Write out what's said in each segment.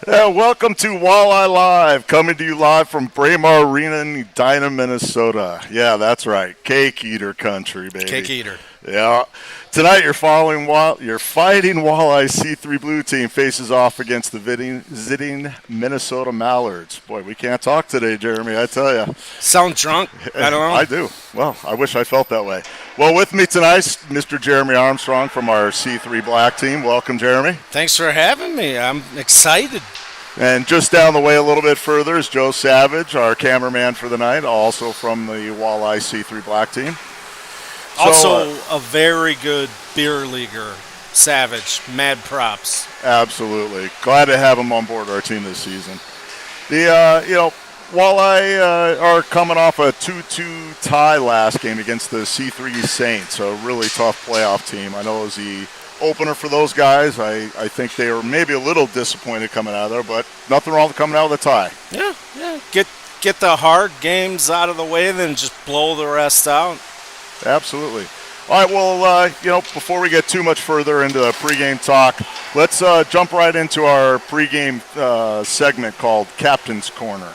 Yeah, welcome to Walleye Live, coming to you live from Braemar Arena in Edina, Minnesota. Yeah, that's right, cake eater country, baby. Cake eater. Yeah. Tonight, your fighting Walleye C3 Blue Team faces off against the visiting Minnesota Mallards. Boy, we can't talk today, Jeremy, I tell you. Sound drunk? I don't know. I do. Well, I wish I felt that way. Well, with me tonight, Mr. Jeremy Armstrong from our C3 Black Team. Welcome, Jeremy. Thanks for having me. I'm excited. And just down the way a little bit further is Joe Savage, our cameraman for the night, also from the Walleye C3 Black Team. Also, a very good beer leaguer, Savage. Mad props. Absolutely. Glad to have him on board our team this season. Walleye are coming off a 2-2 tie last game against the C3 Saints, a really tough playoff team. I know it was the opener for those guys. I think they were maybe a little disappointed coming out of there, but nothing wrong with coming out with a tie. Yeah. Get the hard games out of the way, then just blow the rest out. Absolutely. All right, well, before we get too much further into the pregame talk, let's jump right into our pregame segment called Captain's Corner.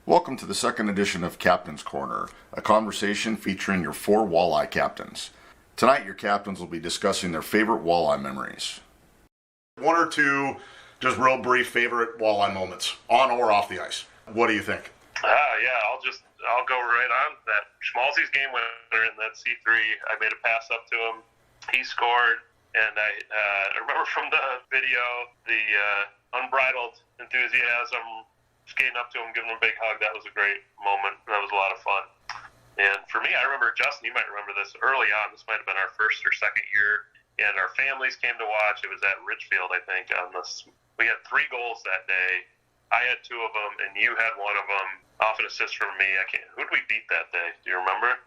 Welcome to the second edition of Captain's Corner, a conversation featuring your four walleye captains. Tonight, your captains will be discussing their favorite walleye memories. One or two just real brief favorite walleye moments, on or off the ice. What do you think? I'll go right on that. Schmalzi's game winner in that C3. I made a pass up to him. He scored, and I remember from the video the unbridled enthusiasm, skating up to him, giving him a big hug. That was a great moment. That was a lot of fun. And for me, I remember, Justin, you might remember this early on. This might have been our first or second year, and our families came to watch. It was at Richfield, I think. We had 3 goals that day. I had 2 of them, and you had 1 of them. Off an assist from me. Who did we beat that day? Do you remember?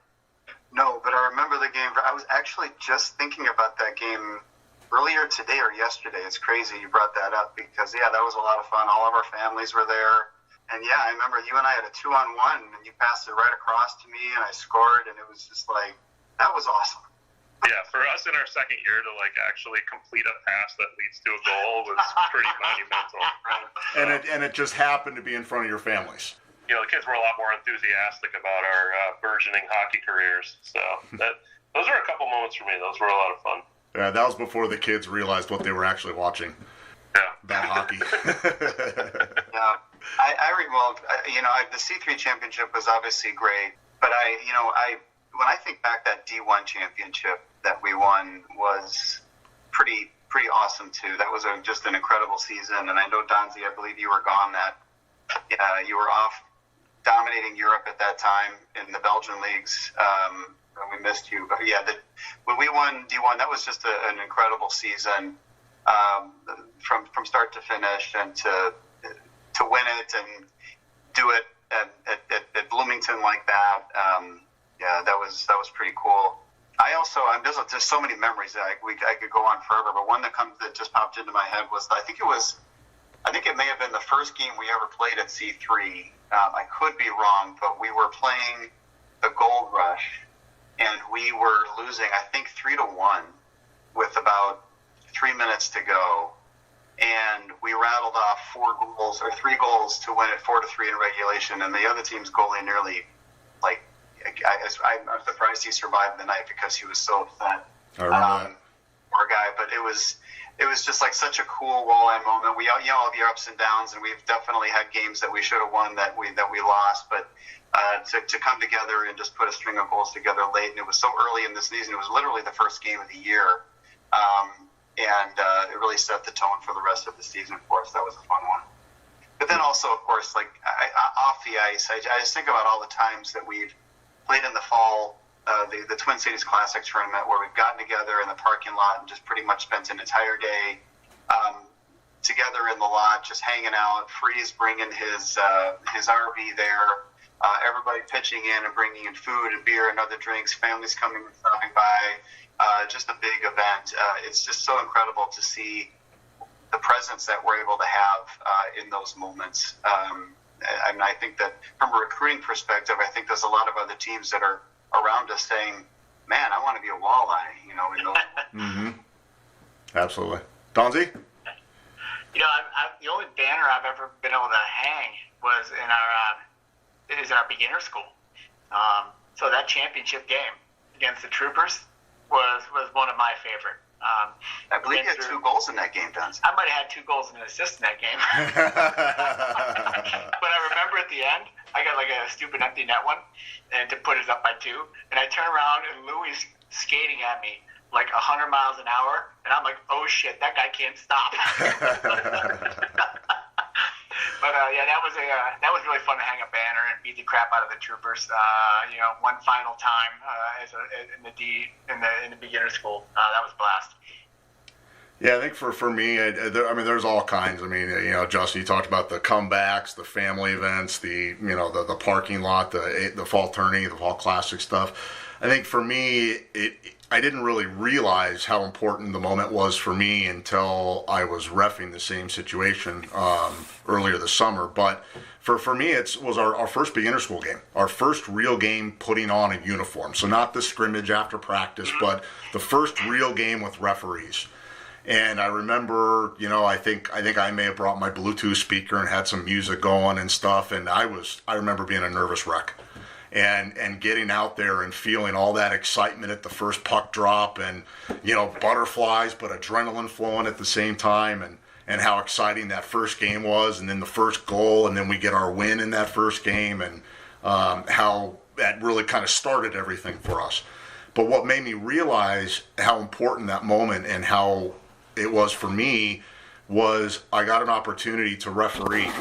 No, but I remember the game. I was actually just thinking about that game earlier today or yesterday. It's crazy you brought that up because, that was a lot of fun. All of our families were there. And, I remember you and I had a 2-on-1, and you passed it right across to me, and I scored, and it was just like, that was awesome. Yeah, for us in our second year to actually complete a pass that leads to a goal was pretty monumental. And it just happened to be in front of your families. The kids were a lot more enthusiastic about our burgeoning hockey careers. So those were a couple moments for me. Those were a lot of fun. Yeah, that was before the kids realized what they were actually watching. Yeah. About hockey. Yeah. The C3 championship was obviously great, but when I think back, that D1 championship that we won was pretty awesome too. That was just an incredible season, and I know, Donzie, I believe you were gone you were off dominating Europe at that time in the Belgian leagues. We missed you, but when we won D1, that was just an incredible season from start to finish, and to win it and do it at Bloomington like that. That was pretty cool. There's just so many memories that I could go on forever, but one that just popped into my head was I think it may have been the first game we ever played at C3. I could be wrong, but we were playing the Gold Rush, and we were losing, I think, 3-1 with about 3 minutes to go. And we rattled off 3 goals to win it 4-3 in regulation, and the other team's goalie nearly, I'm surprised he survived the night because he was so upset. I remember that. Poor guy, but it was just such a cool walleye moment. We all the ups and downs, and we've definitely had games that we should have won that we lost. But to come together and just put a string of goals together late, and it was so early in the season. It was literally the first game of the year, and it really set the tone for the rest of the season for us. That was a fun one. But then also, of course, off the ice, I just think about all the times that we've played in the fall. The Twin Cities Classic tournament, where we've gotten together in the parking lot and just pretty much spent an entire day together in the lot, just hanging out. Freeze bringing his RV there, everybody pitching in and bringing in food and beer and other drinks, families coming and stopping by, just a big event. It's just so incredible to see the presence that we're able to have in those moments. I think that from a recruiting perspective, I think there's a lot of other teams that are around us saying, man, I want to be a walleye, in those Mm-hmm. Absolutely. Donzie? The only banner I've ever been able to hang was in our beginner school. So that championship game against the Troopers was one of my favorite. I believe you had 2 goals in that game, Vince. I might have had 2 goals and an assist in that game. But I remember at the end, I got like a stupid empty net one, and to put it up by 2, and I turn around and Louis skating at me like 100 miles an hour, and I'm like, oh shit, that guy can't stop. But that was really fun to hang a banner and beat the crap out of the Troopers. One final time in the beginner school. That was a blast. Yeah, I think for me, there's all kinds. Justin, you talked about the comebacks, the family events, the parking lot, the fall tourney, the fall classic stuff. I think for me, I didn't really realize how important the moment was for me until I was reffing the same situation earlier this summer. But for me, it was our first beginner school game, our first real game putting on a uniform. So not the scrimmage after practice, but the first real game with referees. And I remember, I think I may have brought my Bluetooth speaker and had some music going and stuff. And I remember being a nervous wreck. And getting out there and feeling all that excitement at the first puck drop and, butterflies, but adrenaline flowing at the same time and how exciting that first game was and then the first goal and then we get our win in that first game and how that really kind of started everything for us. But what made me realize how important that moment and how it was for me was I got an opportunity to referee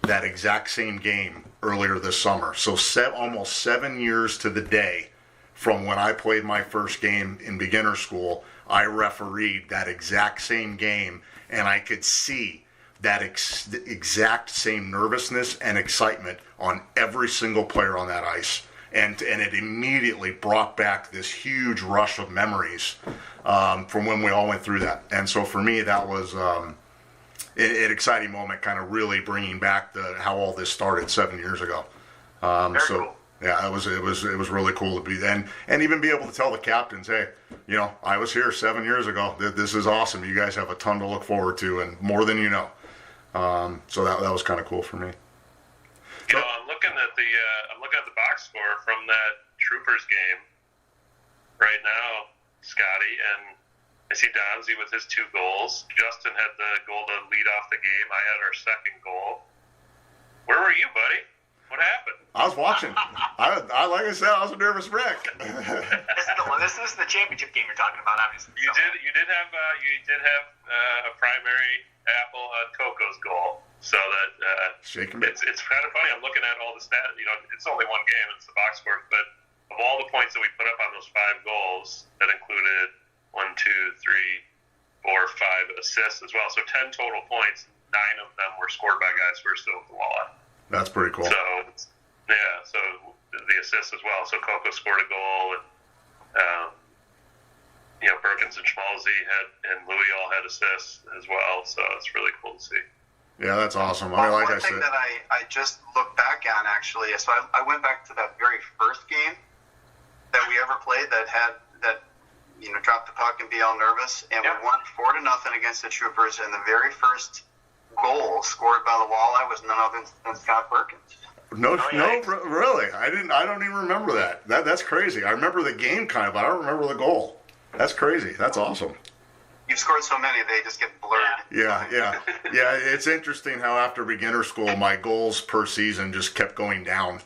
that exact same game earlier this summer. So almost 7 years to the day from when I played my first game in beginner school, I refereed that exact same game, and I could see that exact same nervousness and excitement on every single player on that ice. And it immediately brought back this huge rush of memories from when we all went through that. And so for me, that was an exciting moment, kind of really bringing back how all this started 7 years ago. Cool. Yeah, it was really cool to be then, and even be able to tell the captains, hey, I was here 7 years ago. This is awesome. You guys have a ton to look forward to, and more than you know. So that was kind of cool for me. I'm looking at the box score from that Troopers game right now, Scotty, and I see Donzie with his 2 goals. Justin had the goal to lead off the game. I had our second goal. Where were you, buddy? What happened? I was watching. Like I said, I was a nervous wreck. This is the championship game you're talking about, obviously. You did have a primary apple on Coco's goal. So that it's kind of funny. I'm looking at all the stats. It's only one game. It's the box score, but of all the points that we put up on those 5 goals, that included 1, 2, 3, 4, 5 assists as well. So 10 total points. 9 of them were scored by guys who are still with the Walleye. That's pretty cool. So the assists as well. So Coco scored a goal, and Perkins and Schmalzy and Louis all had assists as well. So it's really cool to see. Yeah, that's awesome. One thing that I just looked back on, actually, so I went back to that very first game that we ever played that dropped the puck and be all nervous, and we won 4-0 against the Troopers, and the very first goal scored by the Walleye was none other than Scott Perkins. No, really? I don't even remember that. That's crazy. I remember the game kind of, but I don't remember the goal. That's crazy. That's awesome. You've scored so many, they just get blurred. Yeah. It's interesting how after beginner school, my goals per season just kept going down.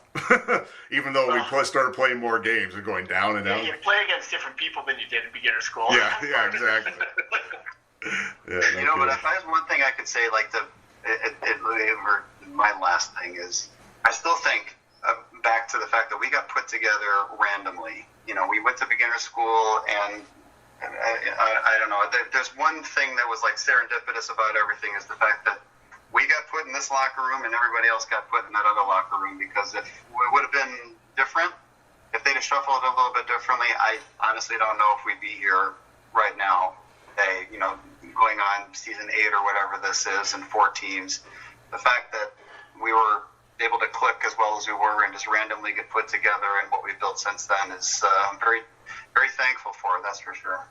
Even though we started playing more games, and going down and down. You play against different people than you did in beginner school. Yeah, exactly. But if I have one thing I could say, like my last thing is, I still think back to the fact that we got put together randomly. We went to beginner school, and I don't know. There's one thing that was like serendipitous about everything is the fact that we got put in this locker room and everybody else got put in that other locker room, because if it would have been different, if they'd have shuffled it a little bit differently, I honestly don't know if we'd be here right now. Going on season 8 or whatever this is, and 4 teams. The fact that we were able to click as well as we were and just randomly get put together, and what we've built since then is I'm very, very thankful for. That's for sure.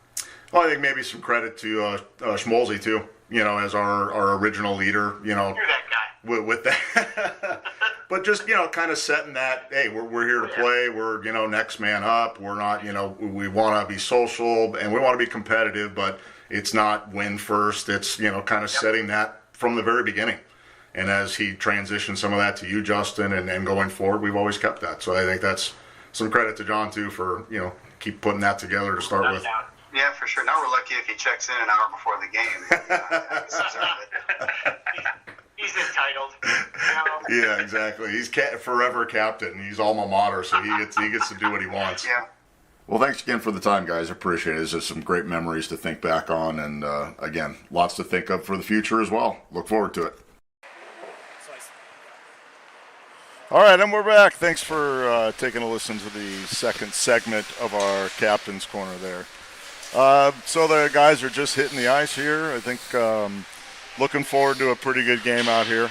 Well, I think maybe some credit to Schmolzy too. As our original leader. You're that guy. With that, but just kind of setting that. Hey, we're here to play. We're next man up. We're not. We want to be social and we want to be competitive, but it's not win first. It's kind of setting that from the very beginning. And as he transitioned some of that to you, Justin, and going forward, we've always kept that. So I think that's some credit to John too for keep putting that together to start with. Yeah, for sure. Now we're lucky if he checks in an hour before the game. He's entitled. Yeah, exactly. He's forever captain. He's alma mater, so he gets to do what he wants. Yeah. Well, thanks again for the time, guys. I appreciate it. There's just some great memories to think back on, and again, lots to think of for the future as well. Look forward to it. All right, and we're back. Thanks for taking a listen to the second segment of our Captain's Corner there. So the guys are just hitting the ice here. I think looking forward to a pretty good game out here.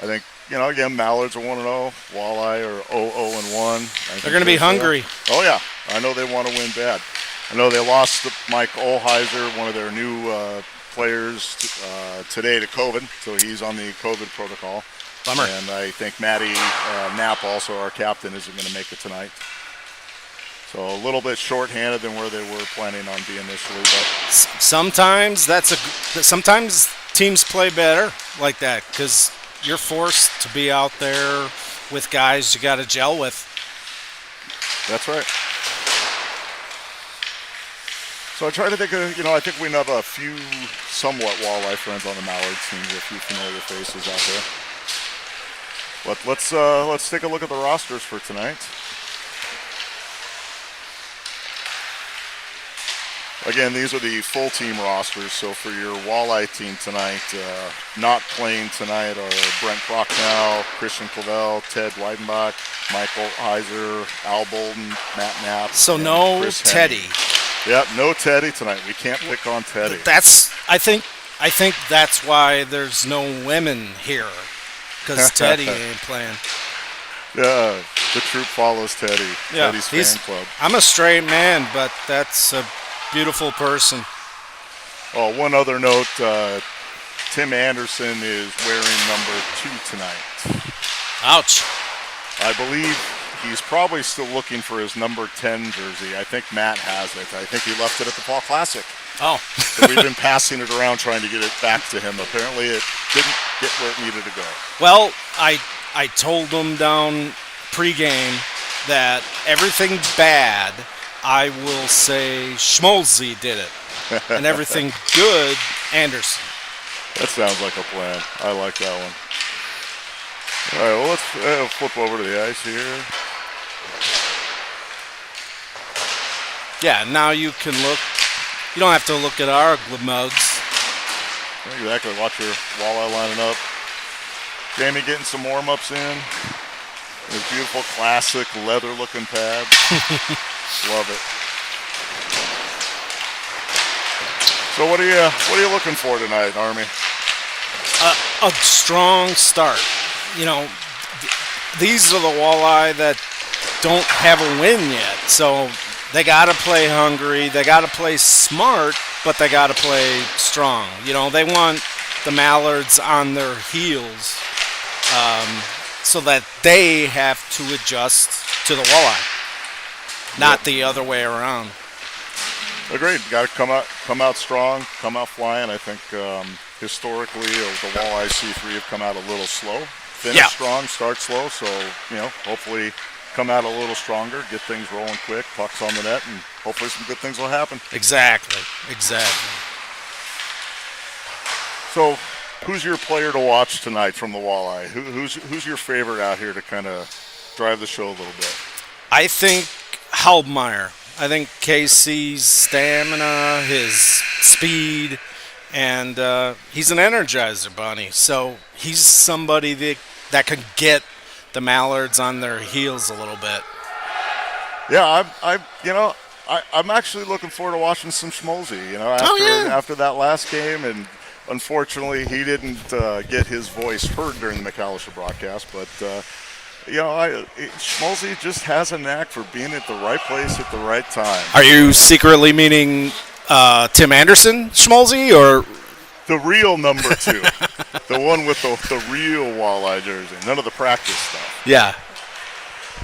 I think, again, Mallards are 1-0, Walleye are 0-1. They're going to be hungry. Oh, yeah. I know they want to win bad. I know they lost Mike Olheiser, one of their new players, today to COVID, so he's on the COVID protocol. Bummer. And I think Matty Knapp, also our captain, isn't going to make it tonight. So a little bit short-handed than where they were planning on being initially. But sometimes sometimes teams play better like that because you're forced to be out there with guys you got to gel with. That's right. So I try to think of, I think we have a few somewhat Walleye friends on the Mallards team, a few familiar faces out there. But let's take a look at the rosters for tonight. Again, these are the full team rosters. So for your Walleye team tonight, not playing tonight are Brent Prochnow, Christian Clavel, Ted Weidenbach, Michael Heiser, Al Bolden, Matt Knapp. So no Chris Teddy. Henry. Yep, no Teddy tonight. We can't pick on Teddy. I think that's why there's no women here, because Teddy ain't playing. Yeah, the troop follows Teddy. Yeah, Teddy's fan club. I'm a straight man, but that's a beautiful person. Oh, one other note, Tim Anderson is wearing number 2 tonight. Ouch. I believe he's probably still looking for his number 10 jersey. I think Matt has it. I think he left it at the Fall Classic. Oh. So we've been passing it around trying to get it back to him. Apparently it didn't get where it needed to go. Well, I told him down pregame that everything bad, I will say Schmolzy did it. And everything good, Anderson. That sounds like a plan. I like that one. All right, well, let's flip over to the ice here. Yeah, now you can look. You don't have to look at our mugs. Exactly. Watch your Walleye lining up. Jamie getting some warm-ups in. His beautiful classic leather-looking pad. Love it. So what are you looking for tonight, Army? A strong start. These are the Walleye that don't have a win yet, so they got to play hungry. They got to play smart, but they got to play strong. They want the Mallards on their heels so that they have to adjust to the Walleye, not the other way around. Agreed. Got to come out strong, come out flying. I think historically the Walleye C3 have come out a little slow. Finish strong, start slow. So hopefully come out a little stronger, get things rolling quick, pucks on the net, and hopefully some good things will happen. Exactly. So, who's your player to watch tonight from the Walleye? Who's your favorite out here to kind of drive the show a little bit? I think Halbmeyer. I think KC's stamina, his speed, and he's an energizer bunny. So he's somebody that can get the Mallards on their heels a little bit. Yeah, I'm actually looking forward to watching some Schmolzy. After that last game, and unfortunately he didn't get his voice heard during the McAllister broadcast, but. Schmolzy just has a knack for being at the right place at the right time. Are you secretly meaning Tim Anderson, Schmalzi, or The real number 2. The one with the real Walleye jersey. None of the practice stuff. yeah.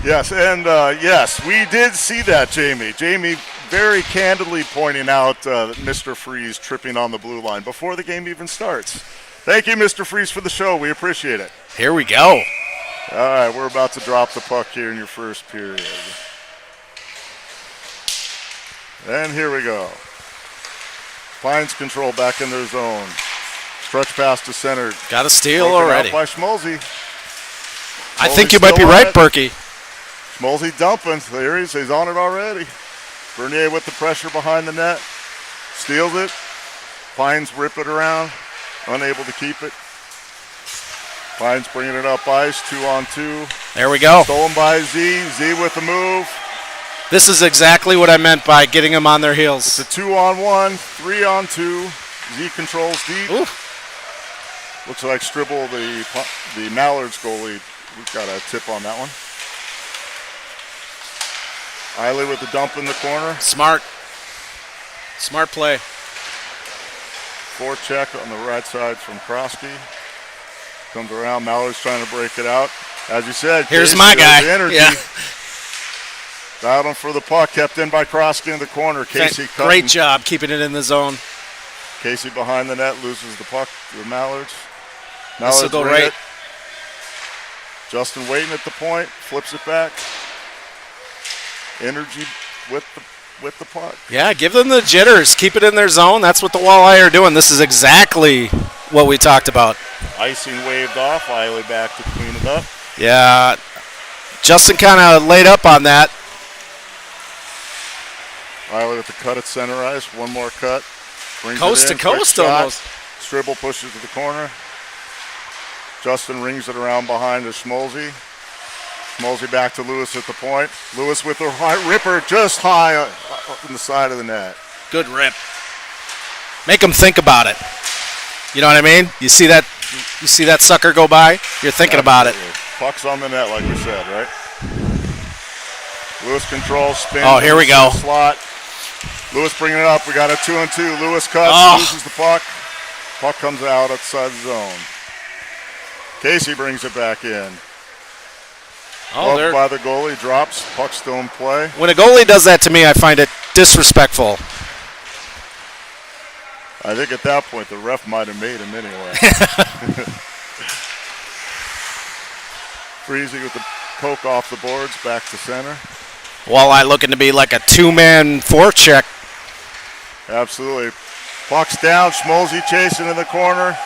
Yes, and yes, we did see that, Jamie. Jamie very candidly pointing out Mr. Freeze tripping on the blue line before the game even starts. Thank you, Mr. Freeze, for the show. We appreciate it. Here we go. All right, we're about to drop the puck here in your first period. And here we go. Pines control back in their zone. Stretch pass to center. Got a steal Broken already. out by Schmalzi. I think you might be right, Berkey. Schmalzi dumping. There he is. He's on it already. Bernier with the pressure behind the net. Steals it. Pines rip it around. Unable to keep it. Pines bringing it up ice. 2-on-2. There we go. Stolen by Z. Z with the move. This is exactly what I meant by getting them on their heels. It's a 2-on-1. 3-on-2. Z controls deep. Ooh. Looks like Stribble, the Mallards goalie. We've got a tip on that one. Eiley with the dump in the corner. Smart play. Forecheck on the right side from Krosky. Comes around. Mallard's trying to break it out. As you said, Here's Casey my with guy. the energy. Yeah. Battling for the puck. Kept in by Krosky in the corner. Casey cutting. Great job keeping it in the zone. Casey behind the net loses the puck to the Mallards. This will Mallards go ring right. it. Justin waiting at the point. Flips it back. Energy with the puck. Yeah, give them the jitters. Keep it in their zone. That's what the Walleye are doing. This is exactly what we talked about. Icing waved off. Eiley back to clean it up. Yeah, Justin kind of laid up on that. Eiley with the cut at center ice. One more cut. Brings Coast it in. to coast Quick shot. almost. Stribble pushes to the corner. Justin rings it around behind to Schmalzi. Schmalzi back to Lewis at the point. Lewis with the high ripper just high up in the side of the net. Good rip. Make them think about it. You know what I mean? You see that sucker go by? You're thinking about it. Puck's on the net, like we said, right? Lewis controls, spins. Oh, here we go. Slot. Lewis bringing it up. We got a 2-on-2. Lewis cuts, loses the puck. Puck comes out outside the zone. Casey brings it back in. Loved by the goalie, drops. Puck still in play. When a goalie does that to me, I find it disrespectful. I think at that point the ref might have made him anyway. Freezy with the poke off the boards, back to center. Walleye looking to be like a two-man forecheck. Absolutely. Puck's down. Schmalzi chasing in the corner.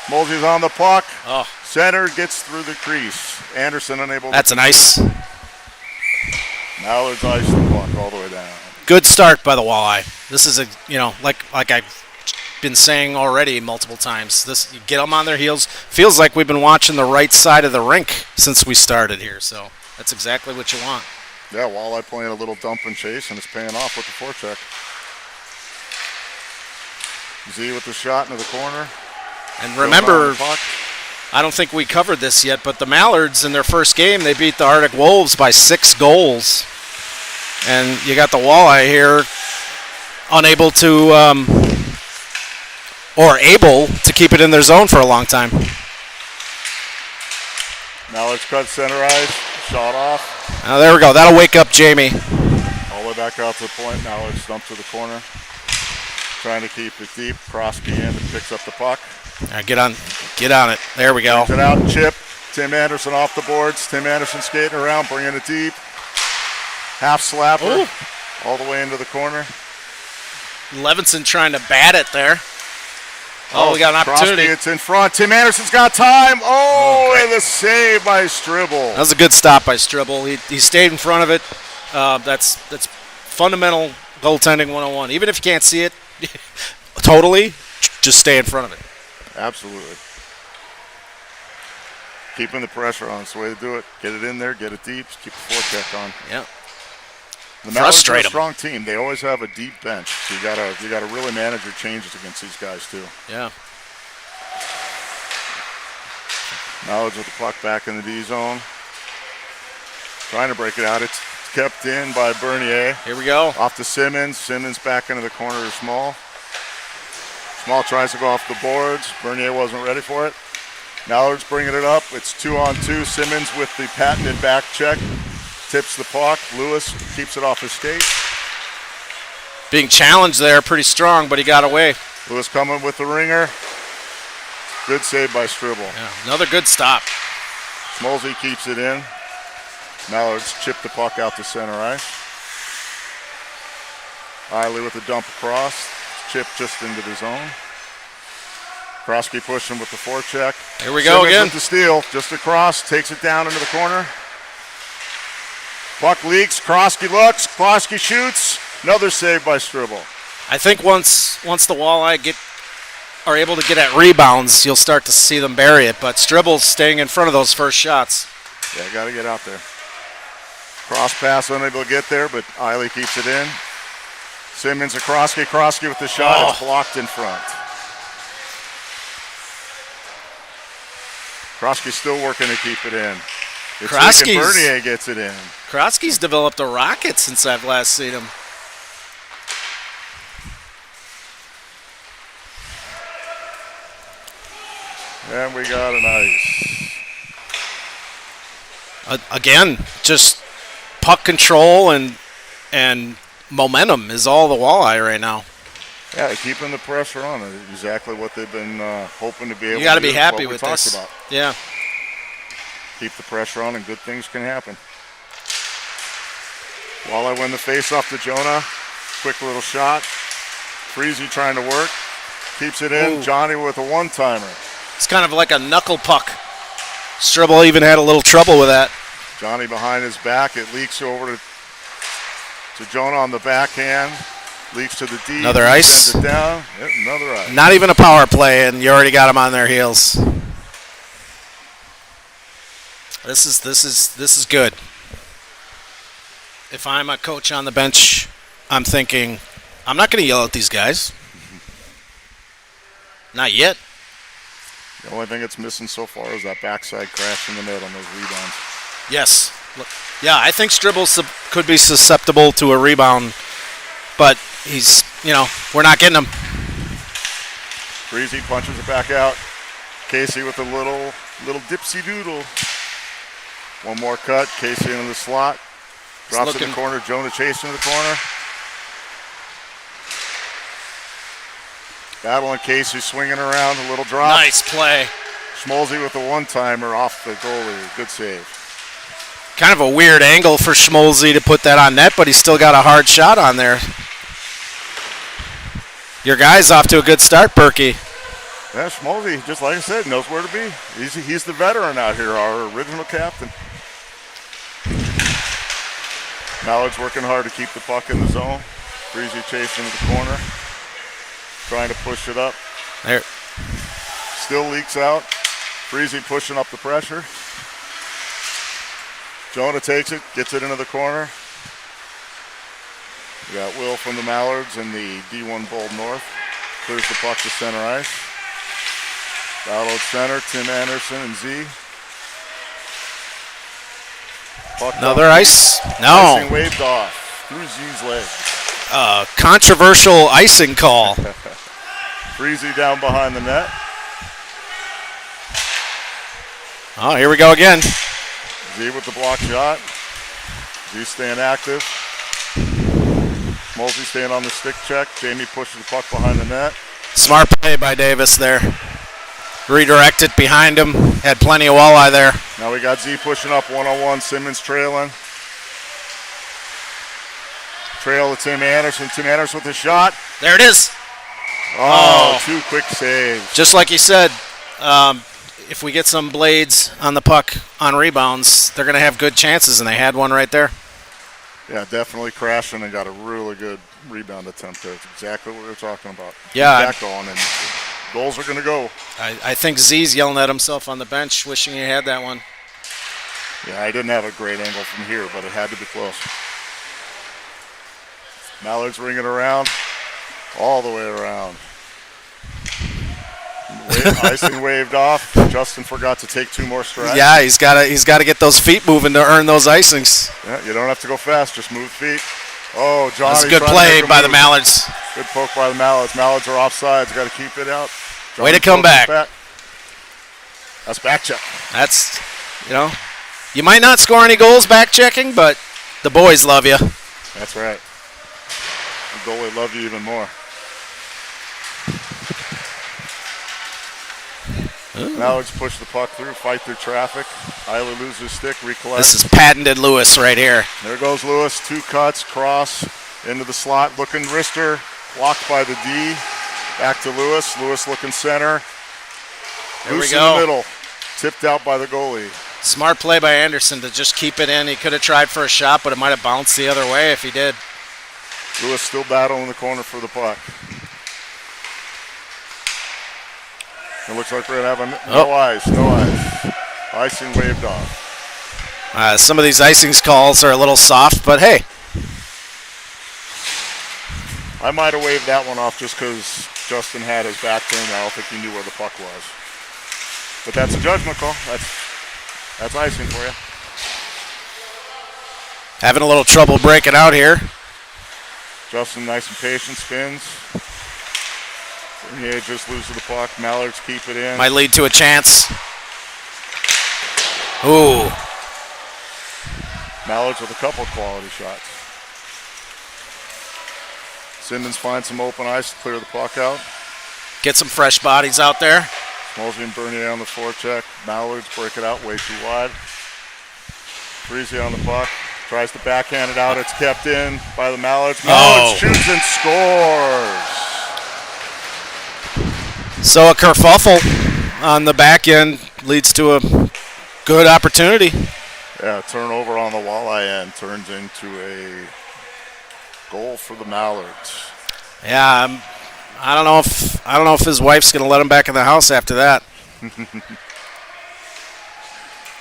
Schmalzi's on the puck. Oh. Center gets through the crease. Anderson unable That's to. a nice. Mallards ice the puck all the way down. Good start by the Walleye. This is like I've been saying already multiple times. You get them on their heels. Feels like we've been watching the right side of the rink since we started here. So that's exactly what you want. Yeah, Walleye playing a little dump and chase, and it's paying off with the forecheck. Z with the shot into the corner. And remember, I don't think we covered this yet, but the Mallards in their first game, they beat the Arctic Wolves by 6 goals. And you got the Walleye here unable to, or able to keep it in their zone for a long time. Mallards cut center ice, shot off. Now there we go. That'll wake up Jamie. All the way back out to the point. Mallards dumped to the corner. Trying to keep it deep. Krosky in and picks up the puck. All right, get on it. There we go. Brings it out, chip. Tim Anderson off the boards. Tim Anderson skating around, bringing it deep. Half slapper. Ooh. All the way into the corner. Levinson trying to bat it there. Oh, we got an opportunity. Krosky, it's in front. Tim Anderson's got time. And the save by Stribble. That was a good stop by Stribble. He stayed in front of it. That's fundamental goaltending 101. Even if you can't see it totally, just stay in front of it. Absolutely. Keeping the pressure on. It's the way to do it. Get it in there, get it deep, keep the forecheck on. Yeah. The Mallards are a strong team. They always have a deep bench. So you gotta really manage your changes against these guys too. Yeah. Mallards with the puck back in the D zone. Trying to break it out. It's kept in by Bernier. Here we go. Off to Simmons. Simmons back into the corner to Small. Small tries to go off the boards. Bernier wasn't ready for it. Mallards bringing it up. It's 2-on-2. Simmons with the patented back check. Tips the puck. Lewis keeps it off his skate. Being challenged there pretty strong, but he got away. Lewis coming with the ringer. Good save by Stribble. Yeah, another good stop. Smolsey keeps it in. Mallards chip the puck out to center ice. Eiley with a dump across. Chip just into the zone. Krosky pushing with the forecheck. Here we go Simmons again. with the steal, just across, takes it down into the corner. Puck leaks, Krosky looks, Krosky shoots. Another save by Stribble. I think once the Walleye are able to get at rebounds, you'll start to see them bury it. But Stribble's staying in front of those first shots. Yeah, got to get out there. Cross pass, unable to get there, but Eiley keeps it in. Simmons and Krosky with the shot. It's blocked in front. Krosky's still working to keep it in. Bernier gets it in. Krosky's developed a rocket since I've last seen him. And we got an ice. Again, just puck control and momentum is all the Walleye right now. Yeah, keeping the pressure on it. Exactly what they've been hoping to be able to do. You got to be happy with this. About. Yeah. Keep the pressure on and good things can happen. Walleye win the face-off to Jonah. Quick little shot. Freezy trying to work. Keeps it in. Ooh. Johnny with a one-timer. It's kind of like a knuckle puck. Stribble even had a little trouble with that. Johnny behind his back. It leaks over to Jonah on the backhand. Leaks to the D. Another ice. Sends it down. Yep, another ice. Not even a power play, and you already got them on their heels. This is good. If I'm a coach on the bench, I'm thinking, I'm not going to yell at these guys. Not yet. The only thing it's missing so far is that backside crash in the net on those rebounds. Yes. Yeah, I think Stribble could be susceptible to a rebound, but he's, we're not getting him. Breezy punches it back out. Casey with a little dipsy doodle. One more cut. Casey into the slot. Drops in the corner. Jonah chasing the corner. Battling Casey, swinging around, a little drop. Nice play. Schmolzy with a one-timer off the goalie. Good save. Kind of a weird angle for Schmolzy to put that on net, but he's still got a hard shot on there. Your guy's off to a good start, Berkey. Yeah, Schmolzy, just like I said, knows where to be. He's the veteran out here, our original captain. Mallard's working hard to keep the puck in the zone. Breezy chasing to the corner. Trying to push it up. There. Still leaks out. Breezy pushing up the pressure. Jonah takes it, gets it into the corner. We got Will from the Mallards and the D1 Bold North. Clears the puck to center ice. Battle at center, Tim Anderson and Z. Puck Another off. ice? No. Icing waved off through Z's leg. Controversial icing call. Breezy down behind the net. Oh, here we go again. Z with the block shot. Z staying active. Mulsey staying on the stick check. Jamie pushes the puck behind the net. Smart play by Davis there. Redirect it behind him. Had plenty of Walleye there. Now we got Z pushing up one-on-one. Simmons trailing. Trail to Tim Anderson. Tim Anderson with the shot. There it is. Oh, two quick saves. Just like you said, if we get some blades on the puck on rebounds, they're going to have good chances, and they had one right there. Yeah, definitely crashing and got a really good rebound attempt there. It's exactly what we were talking about. Yeah. Keep that going, and goals are going to go. I think Z's yelling at himself on the bench, wishing he had that one. Yeah, I didn't have a great angle from here, but it had to be close. Mallards ringing around, all the way around. Icing waved off. Justin forgot to take 2 more strides. Yeah, he's got to get those feet moving to earn those icings. Yeah, you don't have to go fast. Just move feet. Oh, Johnny. That's a good play by the Mallards. Good poke by the Mallards. Mallards are offsides. Got to keep it out. Way to come back. That's back check. That's, you might not score any goals back checking, but the boys love you. That's right. The goalie love you even more. Mallards push the puck through, fight through traffic. Eiley loses stick, recollect. This is patented Lewis right here. There goes Lewis. 2 cuts, cross into the slot. Looking wrister, blocked by the D. Back to Lewis. Lewis looking center. There Loose we go. in the middle. Tipped out by the goalie. Smart play by Anderson to just keep it in. He could have tried for a shot, but it might have bounced the other way if he did. Lewis still battling the corner for the puck. It looks like we're going to have no ice. Icing waved off. Some of these icing calls are a little soft, but hey. I might have waved that one off just because Justin had his back turned. I don't think he knew where the puck was. But that's a judgment call. That's icing for you. Having a little trouble breaking out here. Justin nice and patient, spins. Yeah, just loses the puck. Mallards keep it in. Might lead to a chance. Ooh. Mallards with a couple quality shots. Simmons finds some open ice to clear the puck out. Get some fresh bodies out there. Smallsy and Bernier on the forecheck. Mallards break it out way too wide. Freezy on the puck. Tries to backhand it out. It's kept in by the Mallards. Mallards shoots and scores. So a kerfuffle on the back end leads to a good opportunity. Yeah, turnover on the Walleye end turns into a goal for the Mallards. Yeah, I don't know if his wife's going to let him back in the house after that.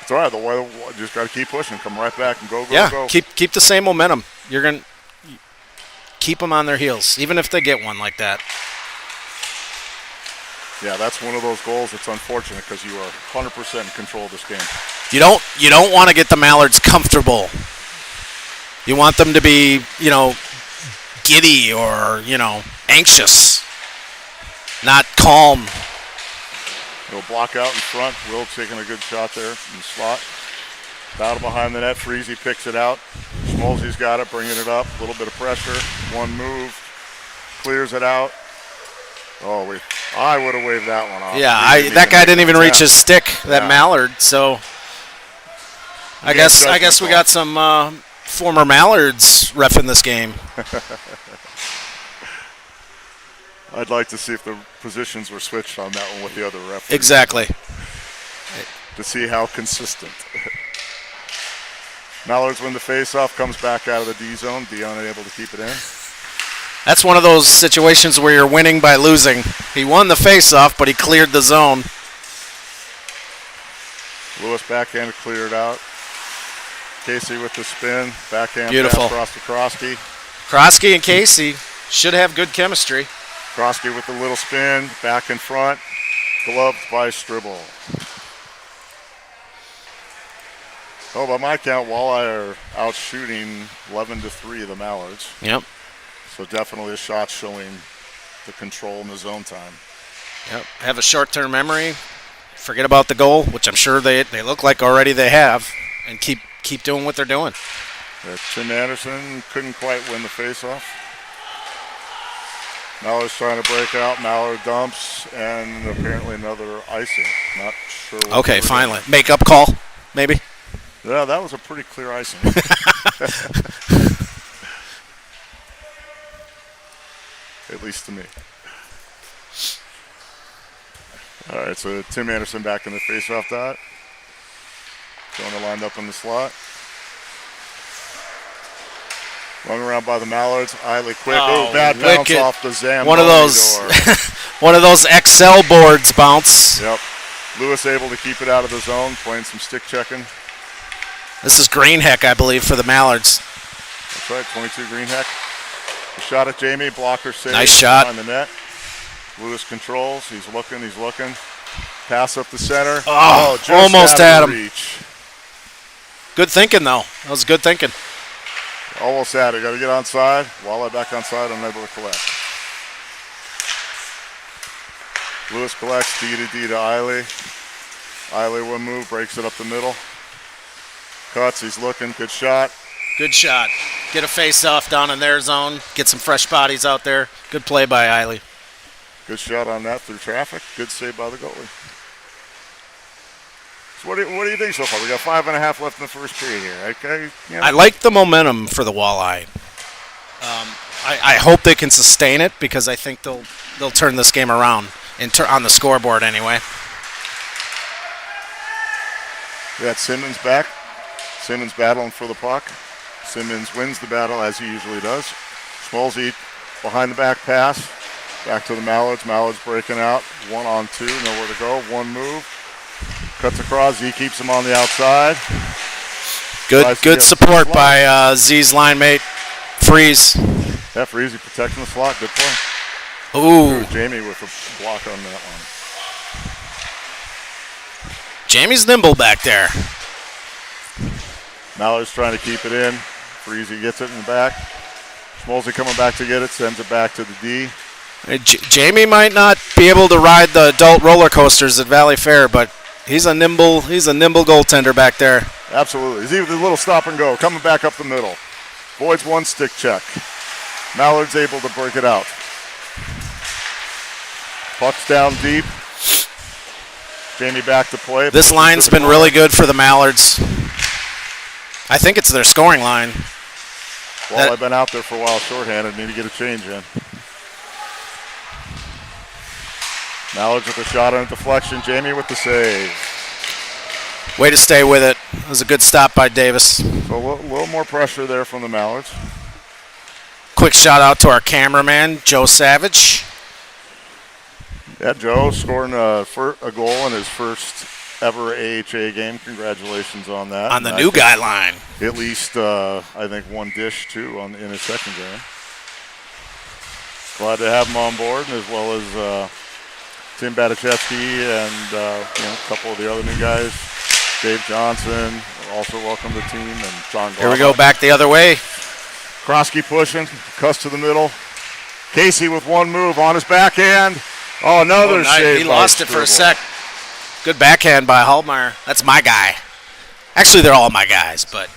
It's all right. The weather just got to keep pushing. Come right back and go. Yeah, keep the same momentum. You're going to keep them on their heels, even if they get one like that. Yeah, that's one of those goals that's unfortunate because you are 100% in control of this game. You don't want to get the Mallards comfortable. You want them to be, giddy or, anxious, not calm. He'll block out in front. Will taking a good shot there in the slot. Battle behind the net. Freezy picks it out. Schmolzy's got it, bringing it up. A little bit of pressure. One move. Clears it out. Oh, I would have waved that one off. Yeah, that guy didn't even reach his stick, that Mallard. So I guess we got some former Mallards reffing this game. I'd like to see if the positions were switched on that one with the other referee. Exactly. To see how consistent. Mallards win the faceoff, comes back out of the D zone. D unable to keep it in. That's one of those situations where you're winning by losing. He won the faceoff, but he cleared the zone. Lewis backhand cleared out. Casey with the spin. Backhand Beautiful. pass across to Krosky. Krosky and Casey should have good chemistry. Krosky with the little spin. Back in front. Gloved by Stribble. Oh, by my count, Walleye are out shooting 11-3 the Mallards. Yep. So definitely a shot showing the control in the zone time. Yep. Have a short-term memory. Forget about the goal, which I'm sure they look like already they have, and keep doing what they're doing. Tim Anderson couldn't quite win the faceoff. Mallard's trying to break out. Mallard dumps, and apparently another icing. Not sure what. Okay, finally. Make-up call, maybe? Yeah, that was a pretty clear icing. At least to me. All right, so Tim Anderson back in the faceoff dot. Going lined up in the slot. Run around by the Mallards. Eiley quick. Oh, Bad bounce wicked. off the Zamboni One of those door. one of those Excel boards bounce. Yep. Lewis able to keep it out of the zone, playing some stick checking. This is Greenheck, I believe, for the Mallards. That's right, 22 Greenheck. A shot at Jamie, blocker save. Nice shot. Behind the net. Lewis controls. He's looking. Pass up the center. Just almost had him. Reach. Good thinking, though. That was good thinking. Almost had it. Got to get onside. Walleye back onside, unable to collect. Lewis collects D to Eiley. Eiley one move, breaks it up the middle. Cuts, he's looking, good shot. Good shot. Get a face-off down in their zone. Get some fresh bodies out there. Good play by Eiley. Good shot on that through traffic. Good save by the goalie. So what do you think so far? We got 5.5 left in the first period here. Okay, I like the momentum for the Walleye. I hope they can sustain it because I think they'll turn this game around on the scoreboard anyway. We got Simmons back. Simmons battling for the puck. Simmons wins the battle as he usually does. Schmalzy behind the back pass. Back to the Mallards. Mallards breaking out. 1-on-2. Nowhere to go. One move. Cuts across. Z keeps him on the outside. Good support by Z's line mate, Freeze. Yeah, Freeze protecting the slot. Good play. Ooh. Jamie with a block on that one. Jamie's nimble back there. Mallard's trying to keep it in. Freezy gets it in the back. Schmalzy coming back to get it, sends it back to the D. Jamie might not be able to ride the adult roller coasters at Valley Fair, but he's a nimble goaltender back there. Absolutely. He's even a little stop and go, coming back up the middle. Boyd's one stick check. Mallard's able to break it out. Puck's down deep. Jamie back to play. This line's been really good for the Mallards. I think it's their scoring line. Well, I've been out there for a while shorthanded. Need to get a change in. Mallards with a shot on a deflection. Jamie with the save. Way to stay with it. It was a good stop by Davis. So a little more pressure there from the Mallards. Quick shout out to our cameraman, Joe Savage. Yeah, Joe scoring a goal in his first ever AHA game. Congratulations on that. On the new guy line. At least, I think, one dish, too, in his second game. Glad to have him on board, as well as Tim Batichevsky and a couple of the other new guys. Dave Johnson, also welcome to the team, and John Glover. Here we go, back the other way. Krosky pushing, cuts to the middle. Casey with one move on his backhand. Oh, another save. He lost it for a sec. Good backhand by Hallmeyer. That's my guy. Actually, they're all my guys, but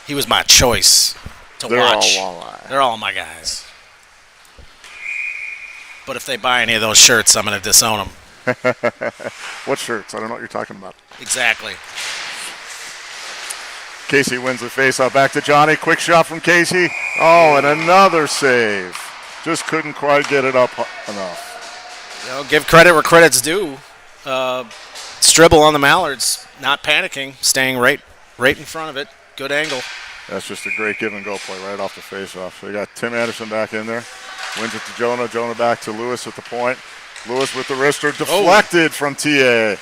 he was my choice to watch. They're all Walleye. They're all my guys. But if they buy any of those shirts, I'm going to disown them. What shirts? I don't know what you're talking about. Exactly. Casey wins the faceoff. Back to Johnny. Quick shot from Casey. Oh, and another save. Just couldn't quite get it up enough. Give credit where credit's due. Stribble on the Mallards, not panicking, staying right in front of it. Good angle. That's just a great give and go play right off the faceoff. So we got Tim Anderson back in there. Wins it to Jonah. Jonah back to Lewis at the point. Lewis with the wrister deflected from TA.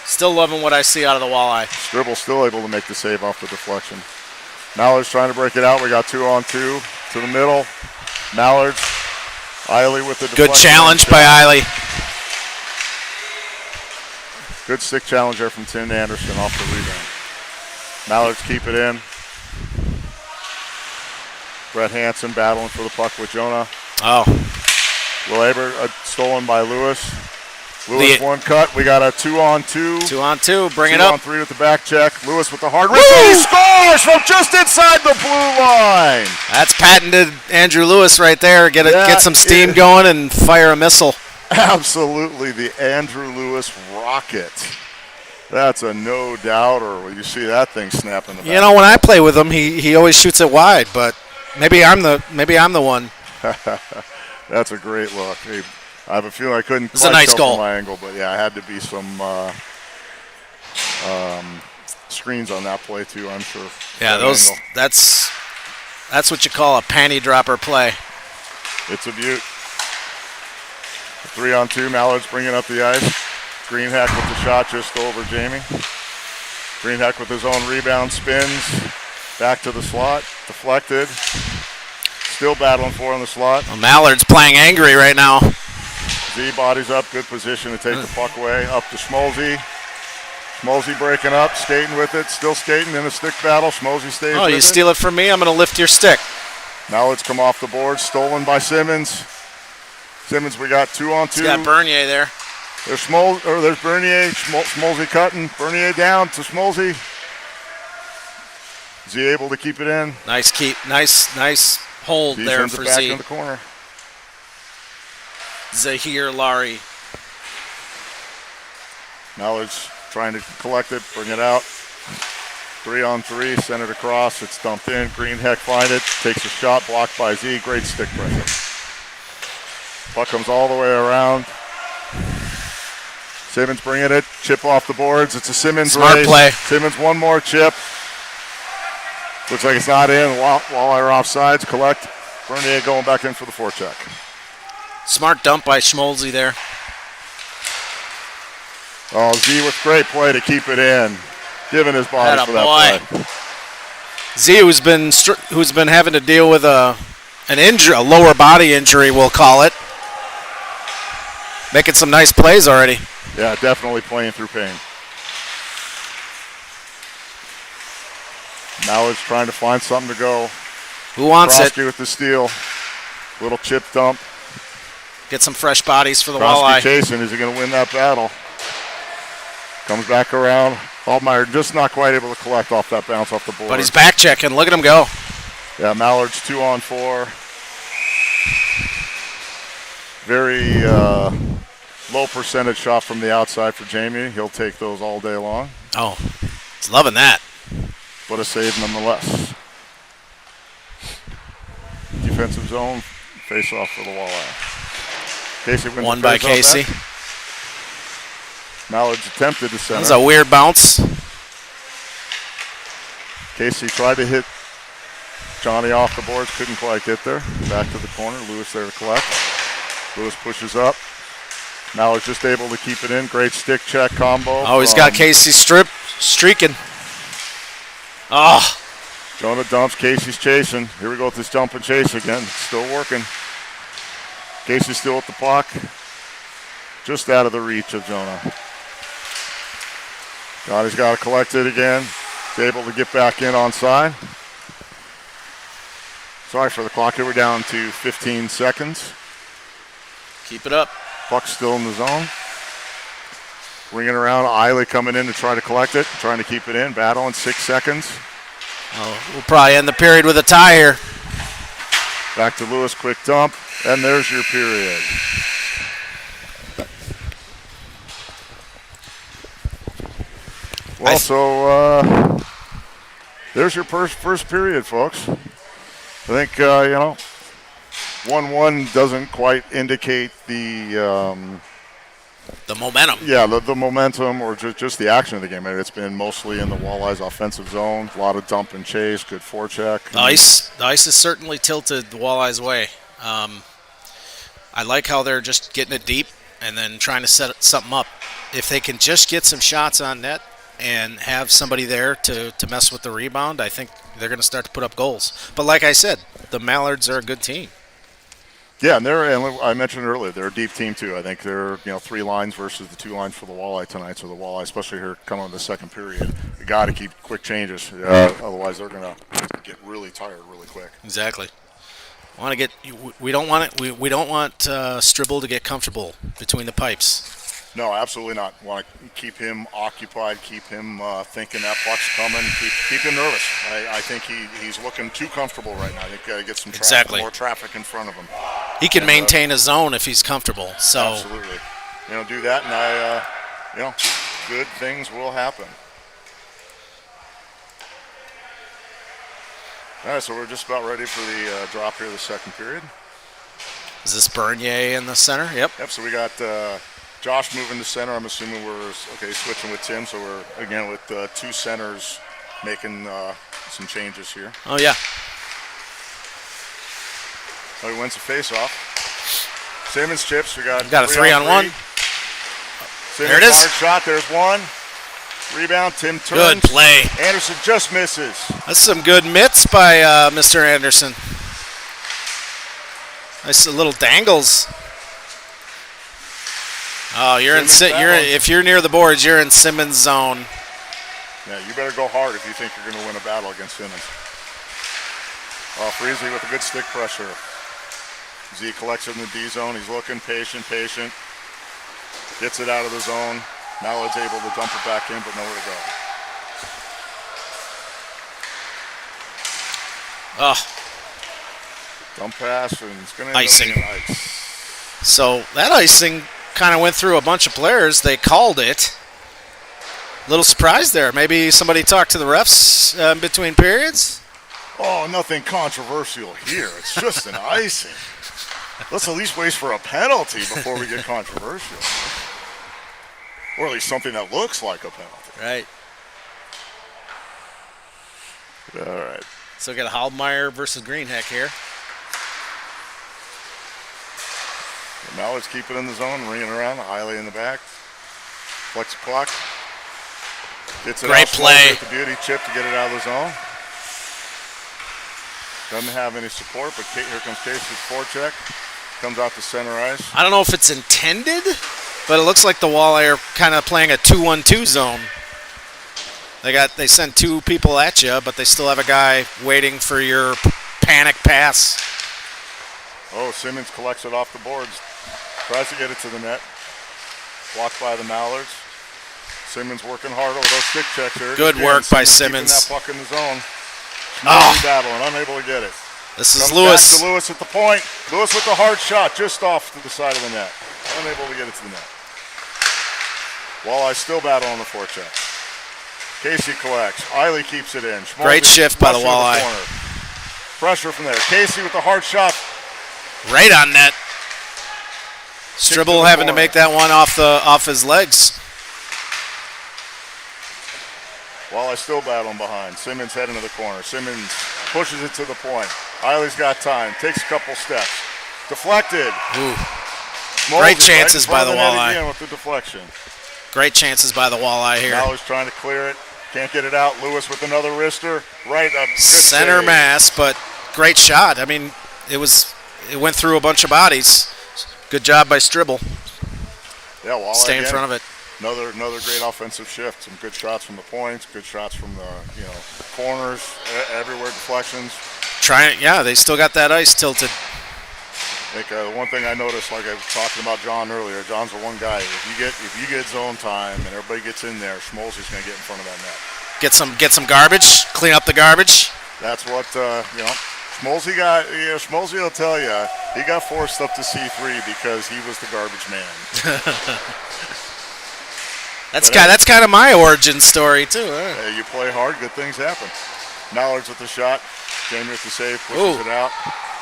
Still loving what I see out of the Walleye. Stribble still able to make the save off the deflection. Mallards trying to break it out. We got 2-on-2 to the middle. Mallards. Eiley with the deflection. Good challenge by Eiley. Good stick challenge there from Tim Anderson off the rebound. Mallards keep it in. Brett Hansen battling for the puck with Jonah. Oh. Will Aber stolen by Lewis. Lewis one cut. We got a 2-on-2. 2-on-2. Bring it up. 2-on-3 with the back check. Lewis with the hard wrist. He scores from just inside the blue line. That's patented Andrew Lewis right there. Get some steam going and fire a missile. Absolutely, the Andrew Lewis rocket. That's a no doubter when you see that thing snapping the back. You know, when I play with him, he always shoots it wide, but maybe I'm the one. That's a great look. I have a feeling I couldn't quite nice tell goal from my angle, but yeah, I had to be some screens on that play too, I'm sure. Yeah, that's what you call a panty dropper play. It's a beaut. 3-on-2, Mallard's bringing up the ice. Greenhack with the shot just over Jamie. Greenhack with his own rebound, spins. Back to the slot, deflected. Still battling for in the slot. Well, Mallard's playing angry right now. Z bodies up, good position to take the puck away. Up to Schmolzy. Schmolzy breaking up, skating with it, still skating in a stick battle. Schmolzy stays with it. Oh, you steal it from me, I'm going to lift your stick. Now it's come off the board, stolen by Simmons. Simmons, we got 2-on-2. He's got Bernier there. There's Bernier, Schmolzy cutting. Bernier down to Schmolzy. Is he able to keep it in? Nice hold Z there sends for it back Z. in the corner. Zahir Lari. Mallards trying to collect it, bring it out. 3-on-3, send it across. It's dumped in. Greenheck find it, takes a shot, blocked by Z. Great stick pressure. Puck comes all the way around. Simmons bringing it, chip off the boards. It's a Simmons Smart race. play. Simmons one more chip. Looks like it's not in. Walleye offsides. Collect. Bernier going back in for the forecheck. Smart dump by Schmolzy there. Oh, Z with great play to keep it in. Giving his body for that play. Z, who's been having to deal with an injury, a lower body injury, we'll call it. Making some nice plays already. Yeah, definitely playing through pain. Mallards trying to find something to go. Who wants Krosky it? with the steal. Little chip dump. Get some fresh bodies for the Krosky Walleye. chasing. Is he going to win that battle? Comes back around. Altmaier just not quite able to collect off that bounce off the board. But he's back checking. Look at him go. Yeah, Mallards 2-on-4. Very low percentage shot from the outside for Jamie. He'll take those all day long. Oh, he's loving that. But a save nonetheless. Defensive zone, face off for the Walleye. Casey wins One the by face-off Casey. back. Mallards attempted to center. That was a weird bounce. Casey tried to hit Johnny off the boards, couldn't quite get there. Back to the corner, Lewis there to collect. Lewis pushes up. Mallards just able to keep it in. Great stick check combo. Oh, he's got Casey streaking. Oh, Jonah dumps, Casey's chasing. Here we go with this jump and chase again. It's still working. Casey's still with the puck. Just out of the reach of Jonah. Johnny's got to collect it again. He's able to get back in onside. Sorry for the clock here. We're down to 15 seconds. keep it up. Puck's still in the zone. Ringing around. Eiley coming in to try to collect it. Trying to keep it in. Battling 6 seconds. Oh, we'll probably end the period with a tie here. Back to Lewis. Quick dump. And there's your period. Well, so there's your first period, folks. I think, 1-1 doesn't quite indicate the momentum. Yeah, the momentum or just the action of the game. I mean, it's been mostly in the Walleye's offensive zone. A lot of dump and chase, good forecheck. The ice has certainly tilted the Walleye's way. I like how they're just getting it deep and then trying to set something up. If they can just get some shots on net and have somebody there to mess with the rebound, I think they're going to start to put up goals. But like I said, the Mallards are a good team. Yeah, and I mentioned earlier, they're a deep team too. I think they're 3 lines versus the 2 lines for the Walleye tonight. So the Walleye, especially here coming in the second period, we got to keep quick changes. Otherwise, they're going to get really tired really quick. Exactly. We don't want Stribble to get comfortable between the pipes. No, absolutely not. Want to keep him occupied, keep him thinking that puck's coming, keep him nervous. I think he's looking too comfortable right now. I think got to get some more traffic in front of him. He can maintain a zone if he's comfortable. So absolutely, do that, and good things will happen. All right, so we're just about ready for the drop here, the second period. Is this Bernier in the center? Yep. So we got Josh moving to center. I'm assuming we're switching with Tim. So we're again with 2 centers making some changes here. Oh yeah. Oh, he wins the face-off. Simmons chips. We got a 3-on-1. Simmons, there it is. Hard shot. There's one. Rebound. Tim turns. Good play. Anderson just misses. That's some good mitts by Mr. Anderson. Nice little dangles. Oh, if you're near the boards, you're in Simmons' zone. Yeah, you better go hard if you think you're going to win a battle against Simmons. Oh, Freesley with a good stick pressure. Z collects it in the D zone. He's looking, patient. Gets it out of the zone. Mallard's able to dump it back in, but nowhere to go. Dump pass, and it's going to end up being ice. So that icing kind of went through a bunch of players. They called it. Little surprise there. Maybe somebody talked to the refs between periods? Oh, nothing controversial here. It's just an icing. Let's at least wait for a penalty before we get controversial. Or at least something that looks like a penalty. Right. All right. So we got a Haldmeyer versus Greenheck here. The Mallards keep it in the zone, ringing around. Eiley in the back. Flex the clock. Gets it Great out play. with the beauty chip to get it out of the zone. Doesn't have any support, but here comes Casey's forecheck. Comes out to center ice. I don't know if it's intended, but it looks like the Walleye are kind of playing a 2-1-2 zone. They send two people at you, but they still have a guy waiting for your panic pass. Oh, Simmons collects it off the boards. Tries to get it to the net. Blocked by the Mallards. Simmons working hard over those stick checks here. Good work by Simmons. Keeping that puck in the zone. Battling, unable to get it. This is Comes Lewis. Back to Lewis at the point. Lewis with the hard shot just off to the side of the net. Unable to get it to the net. Walleye still battling on the forecheck. Casey collects. Eiley keeps it in. Great shift by the Walleye. Pressure from there. Casey with the hard shot. Right on net. Stribble having to make that one off his legs. Walleye still battling behind. Simmons heading to the corner. Simmons pushes it to the point. Eiley's got time. Takes a couple steps. Deflected. Ooh. Great chances by the Walleye. Again with the deflection. Great chances by the Walleye here. Mallard's trying to clear it. Can't get it out. Lewis with another wrister. Right up. Center mass, but great shot. I mean, it went through a bunch of bodies. Good job by Stribble. Yeah, Walleye stay in again. front of it. Another great offensive shift. Some good shots from the points. Good shots from the corners. Everywhere deflections. They still got that ice tilted. Like one thing I noticed, like I was talking about John earlier. John's the one guy. If you get zone time and everybody gets in there, Schmolzey's going to get in front of that net. Get some garbage. Clean up the garbage. That's what Schmolzey got. Schmolzey will tell you he got forced up to C3 because he was the garbage man. That's kind of my origin story too. Huh? You play hard, good things happen. Mallards with the shot. Jamie with the save, pushes it out.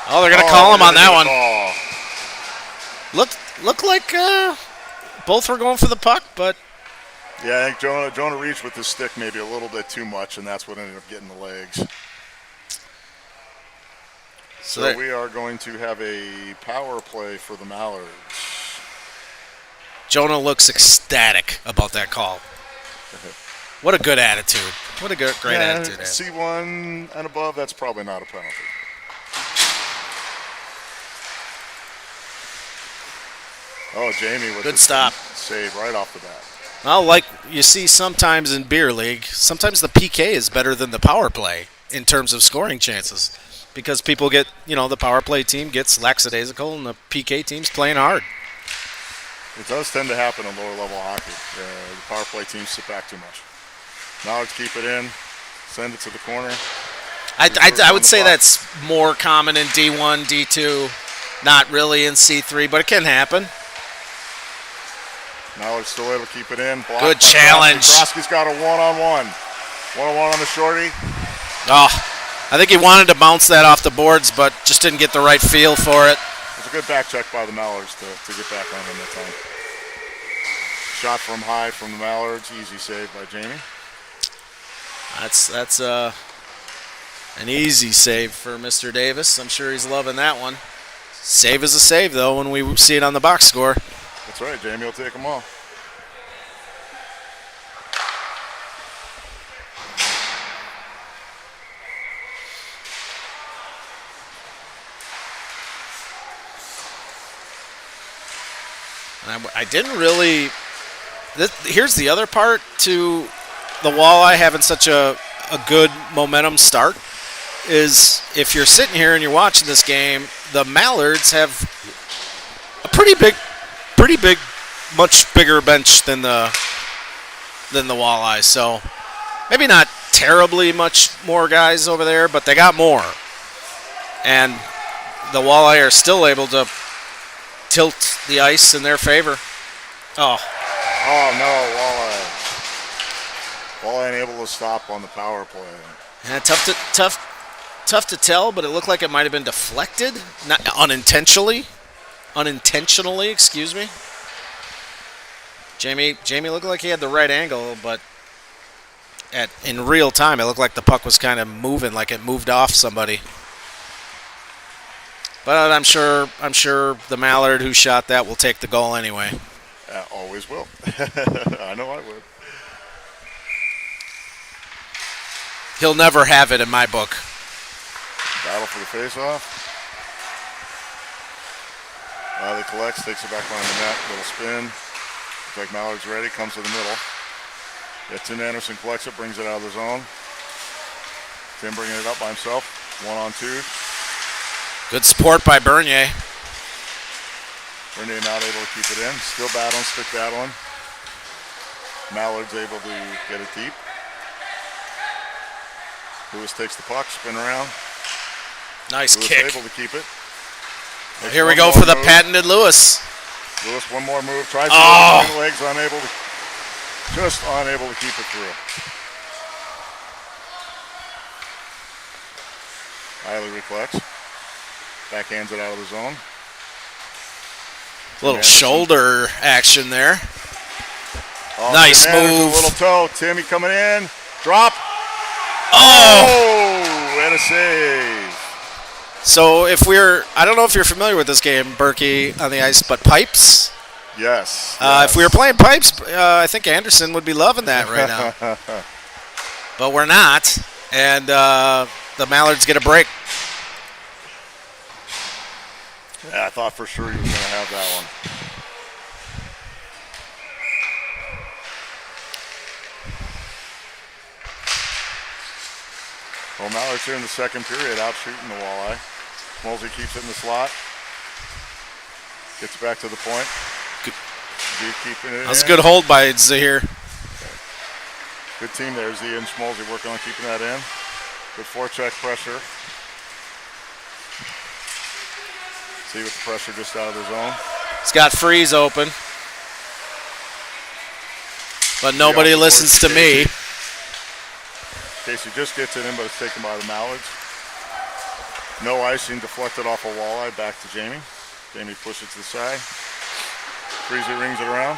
Oh, they're gonna call him on that one. Call. Looked like both were going for the puck, but yeah, I think Jonah reached with his stick maybe a little bit too much, and that's what ended up getting the legs. So we are going to have a power play for the Mallards. Jonah looks ecstatic about that call. What a good attitude. What a great attitude. C1 and above, that's probably not a penalty. Oh, Jamie with good stop. Save right off the bat. Well, like you see sometimes in beer league, sometimes the PK is better than the power play in terms of scoring chances. Because people get, the power play team gets lackadaisical and the PK team's playing hard. It does tend to happen in lower level hockey. The power play teams sit back too much. Mallards keep it in, send it to the corner. I would say that's more common in D1, D2, not really in C3, but it can happen. Mallard's still able to keep it in. Blocked good challenge. Krosky's got a one-on-one. One-on-one on the shorty. Oh, I think he wanted to bounce that off the boards, but just didn't get the right feel for it. It's a good back check by the Mallards to get back on him that time. Shot from high from the Mallards. Easy save by Jamie. That's an easy save for Mr. Davis. I'm sure he's loving that one. Save is a save, though, when we see it on the box score. That's right. Jamie will take them all. I didn't really. Here's the other part to the Walleye having such a good momentum start is if you're sitting here and you're watching this game, the Mallards have a pretty big, much bigger bench than the Walleye. So maybe not terribly much more guys over there, but they got more. And the Walleye are still able to tilt the ice in their favor. Oh no, Walleye ain't able to stop on the power play. Yeah, tough to tell, but it looked like it might have been deflected, not unintentionally. Excuse me. Jamie looked like he had the right angle, but in real time, it looked like the puck was kind of moving, like it moved off somebody. But I'm sure the Mallard who shot that will take the goal anyway. Always will. I know I would. He'll never have it in my book. Battle for the face-off. Riley collects, takes it back behind the net, little spin. Looks like Mallard's ready, comes to the middle. Gets in, Anderson collects it, brings it out of the zone. Tim bringing it up by himself. 1-on-2. Good support by Bernier. Bernier not able to keep it in. Still battling, stick battling. Mallard's able to get it deep. Lewis takes the puck, spin around. Nice Lewis kick. able to keep it. Makes Here we one go more for the move. patented Lewis. Lewis, one more move. Tries to Oh. between the legs, just unable to keep it through. Riley reflects. Backhands it out of the zone. Little Anderson. shoulder action there. Oh, Nice Tim Anderson, move. Little toe. Timmy coming in. Drop. Oh! And a save. So I don't know if you're familiar with this game, Berkey, on the ice, but pipes. Yes. If we were playing pipes, I think Anderson would be loving that right now. But we're not, and the Mallards get a break. Yeah, I thought for sure he was going to have that one. Well, Mallards here in the second period, out shooting the Walleye. Smolsey keeps it in the slot. Gets back to the point. Z keeping it That was a in. good hold by Zahir. Good team there. Z and Smolsey working on keeping that in. Good forecheck pressure. See with the pressure just out of the zone. He's got Freeze open. But nobody listens to me. Casey just gets it in, but it's taken by the Mallards. No icing, deflected off a Walleye, back to Jamie. Jamie pushes to the side. Freezy rings it around.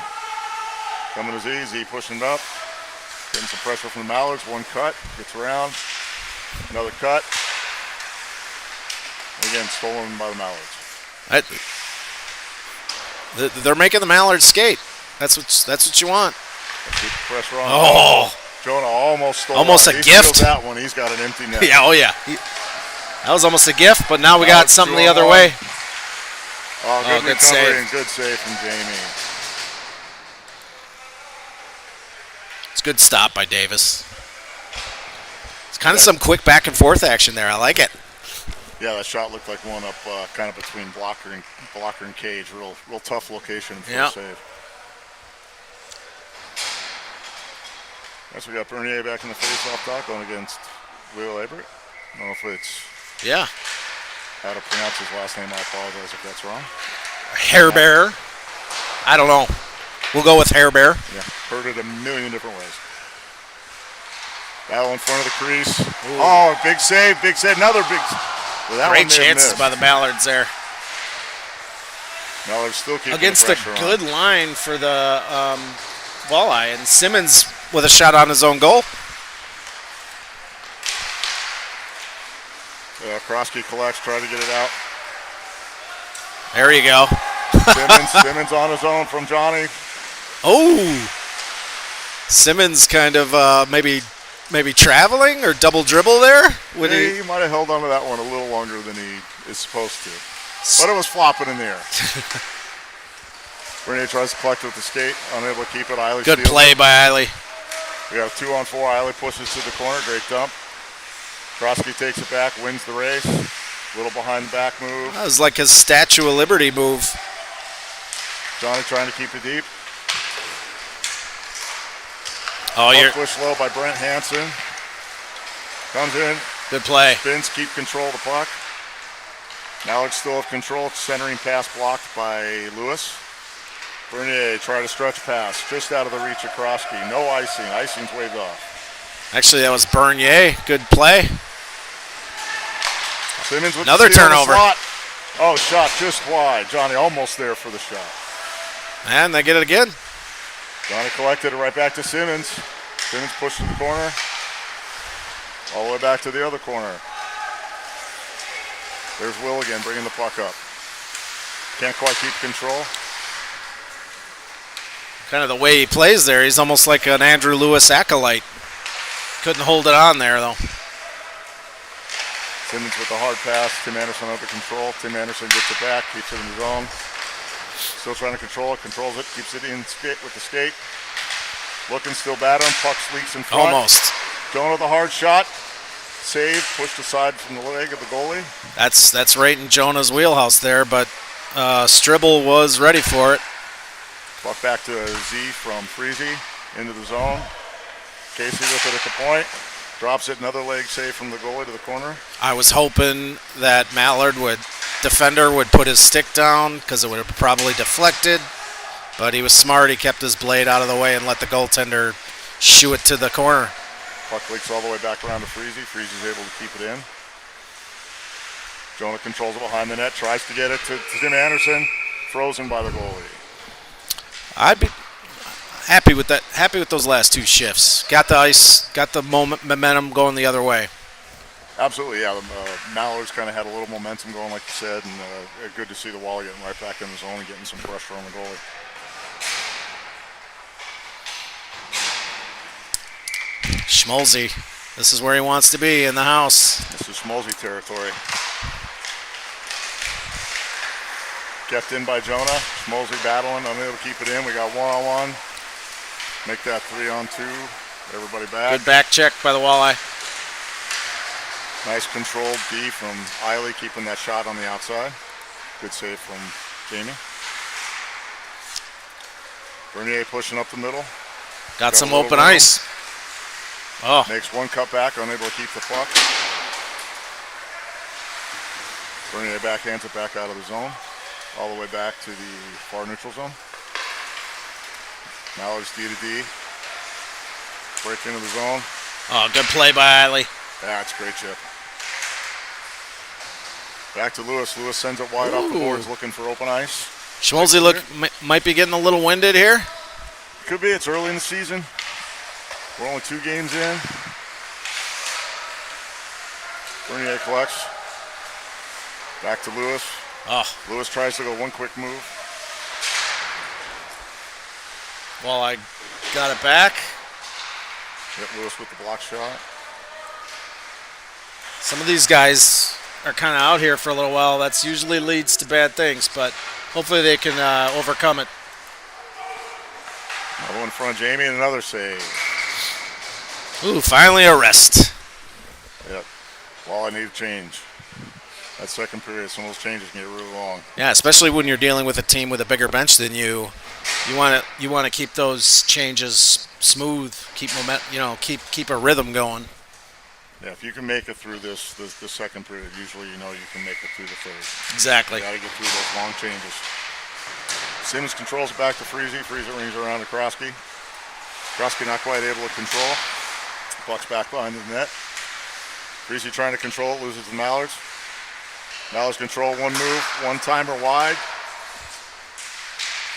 Coming to Z, Z pushing it up. Getting some pressure from the Mallards, one cut, gets around. Another cut. And again, stolen by the Mallards. They're making the Mallards skate. That's what you want. Keep the pressure on. Oh. Jonah almost stole Almost it. a He gift. steals that one. He's got an empty net. Yeah, oh yeah. That was almost a gift, but now we got Mallards something 2-on-1. the other way. Oh, good good recovery save. and good save from Jamie. It's a good stop by Davis. It's kind of some quick back and forth action there. I like it. Yeah, that shot looked like one up kind of between blocker and cage. Real tough location for a save. Next we got Bernier back in the face-off dot going against Will Abbott. I don't know if it's how to pronounce his last name. I apologize if that's wrong. Hair Bear. I don't know. We'll go with Hair Bear. Yeah, heard it a million different ways. Battle in front of the crease. Ooh. Oh, big save. Another big. Well, that Great one may have chances missed. by the Mallards there. Mallards still keeping Against the a pressure good on. line for the Walleye, and Simmons with a shot on his own goal. Krosky collects, try to get it out. There you go. Simmons on his own from Johnny. Oh, Simmons kind of maybe traveling or double dribble there. He might have held on to that one a little longer than he is supposed to. But it was flopping in the air. Bernier tries to collect it with the skate, unable to keep it. Eiley Good steals play it. by Eiley. We have 2-on-4. Eiley pushes to the corner. Great dump. Krosky takes it back, wins the race. Little behind the back move. That was like his Statue of Liberty move. Johnny trying to keep it deep. Oh, you're Push low by Brent Hansen. Comes in. good play. Spins, keep control of the puck. Mallards still have control. Centering pass blocked by Lewis. Bernier try to stretch pass. Just out of the reach of Krosky. No icing. Icing's waved off. Actually, that was Bernier. Good play. Simmons with Another the steal in the turnover. slot. Oh, shot just wide. Johnny almost there for the shot. And they get it again. Johnny collected it right back to Simmons. Simmons pushed to the corner. All the way back to the other corner. There's Will again, bringing the puck up. Can't quite keep control. Kind of the way he plays there, he's almost like an Andrew Lewis acolyte. Couldn't hold it on there, though. Simmons with the hard pass. Tim Anderson under control. Tim Anderson gets it back, keeps it in his own. Still trying to control it, controls it, keeps it in skate with the skate. Looking, still battling. Puck leaks in front. Almost. Jonah with a hard shot. Save, pushed aside from the leg of the goalie. That's right in Jonah's wheelhouse there, but Stribble was ready for it. Puck back to Z from Freezy into the zone. Casey with it at the point. Drops it, another leg save from the goalie to the corner. I was hoping that defender would put his stick down because it would have probably deflected, but he was smart. He kept his blade out of the way and let the goaltender shoo it to the corner. Puck leaks all the way back around to Freezy. Freezy's able to keep it in. Jonah controls it behind the net, tries to get it to Tim Anderson. Frozen by the goalie. I'd be happy with that. Happy with those last two shifts. Got the ice, got the momentum going the other way. Absolutely, yeah. Mallards kind of had a little momentum going, like you said, and good to see the Walleye getting right back in the zone and getting some pressure on the goalie. Schmolzy, this is where he wants to be, in the house. This is Schmolzy territory. Kept in by Jonah. Schmolzy battling, unable to keep it in. We got 1-on-1. Make that 3-on-2. Everybody back. Good back check by the Walleye. Nice controlled D from Eiley, keeping that shot on the outside. Good save from Jamie. Bernier pushing up the middle. Got some a little open room. ice. Oh, Makes one cut back, unable to keep the puck. Bernier backhands it back out of the zone. All the way back to the far neutral zone. Mallards D to D. Break into the zone. oh, good play by Eiley. That's a great chip. Back to Lewis. Lewis sends it wide off the boards looking for open ice. Schmolzy might be getting a little winded here. Could be. It's early in the season. We're only 2 games in. Bernier collects. Back to Lewis. Oh, Lewis tries to go one quick move. Walleye got it back. Hit Lewis with the block shot. Some of these guys are kind of out here for a little while. That's usually leads to bad things, but hopefully they can overcome it. Another one in front of Jamie and another save. Ooh, finally a rest. Yep. Well, I need a change. That second period, some of those changes can get really long. Yeah, especially when you're dealing with a team with a bigger bench than you. You want to keep those changes smooth, keep keep a rhythm going. Yeah, if you can make it through the second period, usually you know you can make it through the third. Exactly. You got to get through those long changes. Simmons controls it back to Freezy. Freezy rings around to Krosky. Krosky not quite able to control. Puck's back behind the net. Freezy trying to control it, loses to Mallards. Mallards control one move, one-timer wide.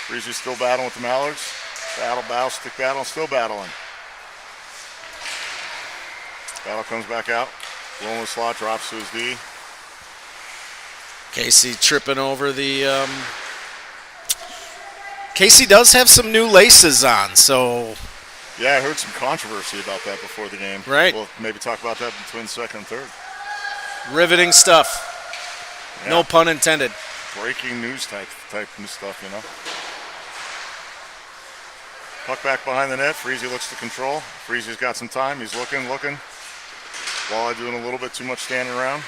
Freezy still battling with the Mallards. Battle, stick battle, still battling. Battle comes back out. Rolling the slot, drops to his D. Casey tripping over the. Casey does have some new laces on, so. Yeah, I heard some controversy about that before the game. Right. We'll maybe talk about that between second and third. Riveting stuff. Yeah. No pun intended. Breaking news type new stuff, you know. Puck back behind the net. Freezy looks to control. Freezy's got some time. He's looking. Walleye doing a little bit too much standing around.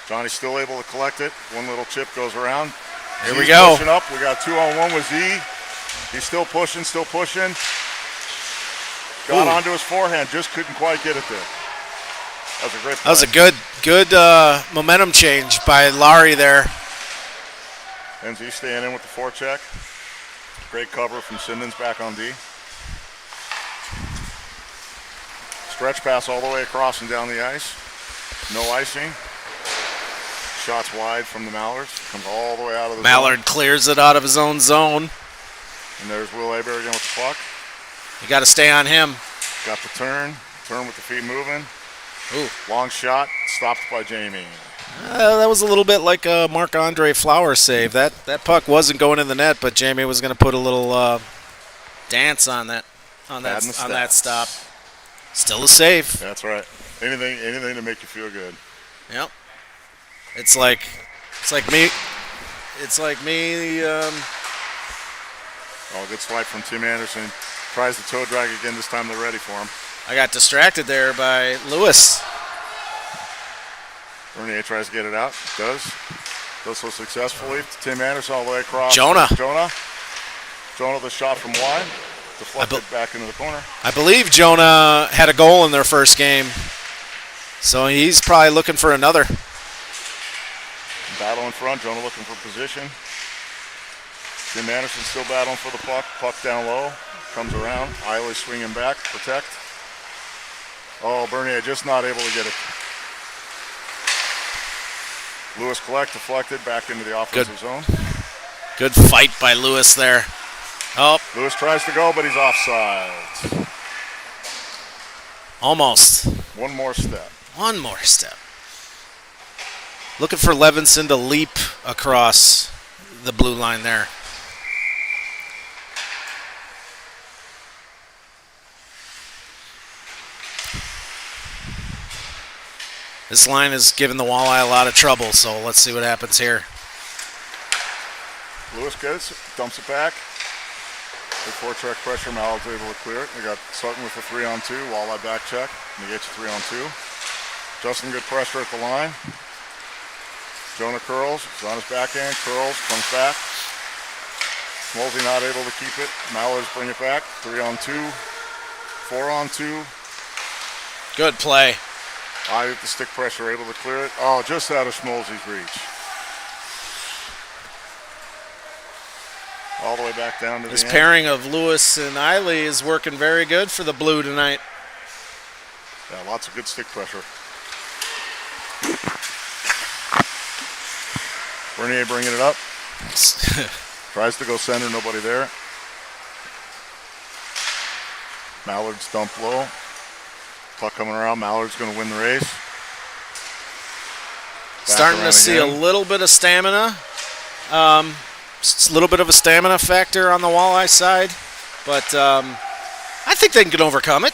Johnny's still able to collect it. One little chip goes around. Here Z's we go. Pushing up. We got 2-on-1 with Z. He's still pushing. Got onto his forehand. Just couldn't quite get it there. That was a great play. That was a good momentum change by Larry there. And Z staying in with the forecheck. Great cover from Simmons back on D. Stretch pass all the way across and down the ice. No icing. Shots wide from the Mallards. Comes all the way out of the Mallard zone. clears it out of his own zone. And there's Walleye again with the puck. You got to stay on him. Got the turn. Turn with the feet moving. Ooh. Long shot. Stopped by Jamie. That was a little bit like a Marc-Andre Flower save. That puck wasn't going in the net, but Jamie was going to put a little dance on that stop. Still a save. That's right. Anything to make you feel good. Yep. It's like me. Oh, good swipe from Tim Anderson. Tries the toe drag again. This time they're ready for him. I got distracted there by Lewis. Bernier tries to get it out. Does so successfully. Tim Anderson all the way across. Jonah the shot from wide. Deflected back into the corner. I believe Jonah had a goal in their first game, so he's probably looking for another. Battle in front. Jonah looking for position. Tim Anderson still battling for the puck. Puck down low. Comes around. Eiley swinging back. Protect. Oh, Bernier just not able to get it. Lewis deflected back into the offensive zone. Good fight by Lewis there. Oh, Lewis tries to go, but he's offside. almost. One more step. Looking for Levinson to leap across the blue line there. This line is giving the Walleye a lot of trouble, so let's see what happens here. Lewis gets it, dumps it back. Good forecheck pressure. Mallard's able to clear it. They got Sutton with a 3-on-2. Walleye back check. And they get you 3-on-2. Justin, good pressure at the line. Jonah curls. He's on his backhand. Curls. Comes back. Smolsey not able to keep it. Mallards bring it back. 3-on-2. 4-on-2. Good play. Eye with the stick pressure, able to clear it. Oh, just out of Smolsey's reach. All the way back down to This the end. pairing of Lewis and Eiley is working very good for the Blue tonight. Yeah, lots of good stick pressure. Bernier bringing it up. Tries to go center, nobody there. Mallard's dump low. Puck coming around. Mallard's going to win the race. Starting to see a little bit of stamina. A little bit of a stamina factor on the Walleye side. But I think they can overcome it.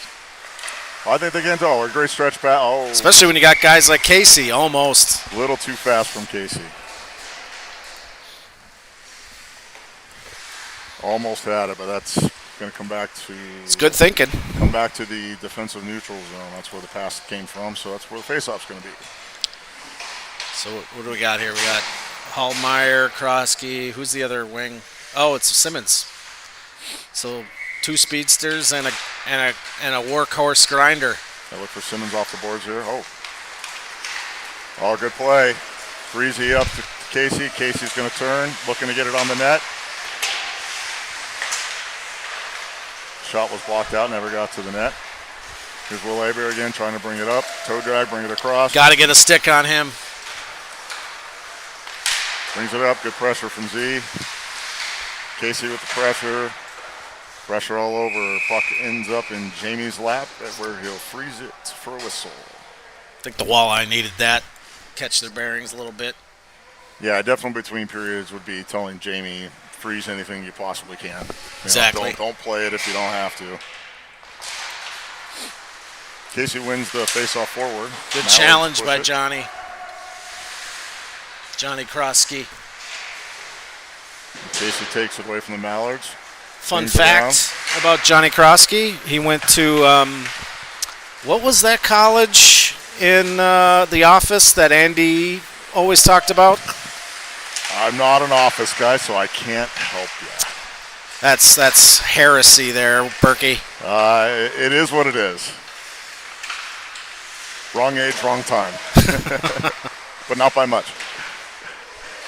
I think they can too. A great stretch back. Oh, especially when you got guys like Casey, almost. A little too fast from Casey. Almost had it, but that's going to come back to... It's good thinking. Come back to the defensive neutral zone. That's where the pass came from, so that's where the faceoff's going to be. So what do we got here? We got Hallmeyer, Krosky. Who's the other wing? Oh, it's Simmons. So 2 speedsters and a workhorse grinder. I look for Simmons off the boards here. Oh, good play. Freezy up to Casey. Casey's going to turn, looking to get it on the net. Shot was blocked out, never got to the net. Here's Walleye again, trying to bring it up. Toe drag, bring it across. Got to get a stick on him. Brings it up, good pressure from Z. Casey with the pressure. Pressure all over. Puck ends up in Jamie's lap, where he'll freeze it for a whistle. I think the Walleye needed that. Catch their bearings a little bit. Yeah, definitely between periods would be telling Jamie, freeze anything you possibly can. Exactly. Don't play it if you don't have to. Casey wins the face-off forward. Good challenge by Johnny. Johnny Krosky. Casey takes it away from the Mallards. Fun Change it fact about Johnny Krosky, he went to, what was that college in The Office that Andy always talked about? I'm not an office guy, so I can't help you. That's heresy there, Berkey. It is what it is. Wrong age, wrong time. But not by much.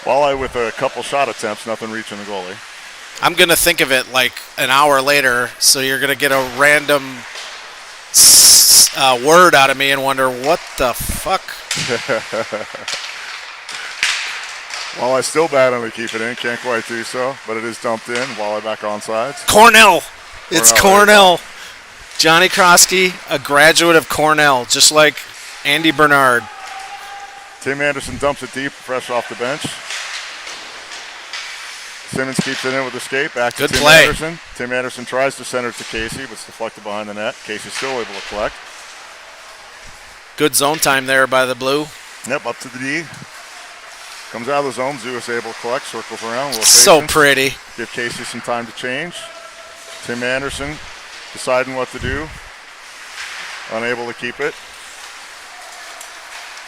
Walleye with a couple shot attempts, nothing reaching the goalie. I'm going to think of it like an hour later, so you're going to get a random word out of me and wonder, what the fuck? Walleye still battling to keep it in, can't quite do so, but it is dumped in. Walleye back on sides. Cornell. It's Cornell. Johnny Krosky, a graduate of Cornell, just like Andy Bernard. Tim Anderson dumps it deep, fresh off the bench. Simmons keeps it in with the skate. Back to Good Tim play. Anderson. Tim Anderson tries to center it to Casey, but it's deflected behind the net. Casey's still able to collect. Good zone time there by the Blue. Yep, up to the D. Comes out of the zone. Zeus able to collect, circles around. So pretty. Give Casey some time to change. Tim Anderson deciding what to do. Unable to keep it.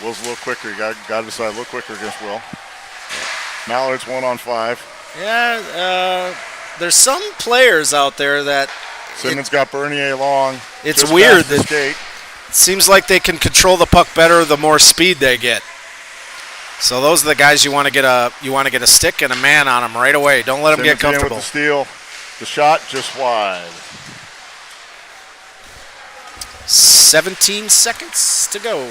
Will's a little quicker. You got to decide a little quicker against Will. Mallards 1-on-5. Yeah, there's some players out there that Simmons got Bernier long. It's just weird past the that skate. it seems like they can control the puck better the more speed they get. So those are the guys you want to get a stick and a man on them right away. Don't let them get Simmons in comfortable. with the steal. The shot just wide. 17 seconds to go.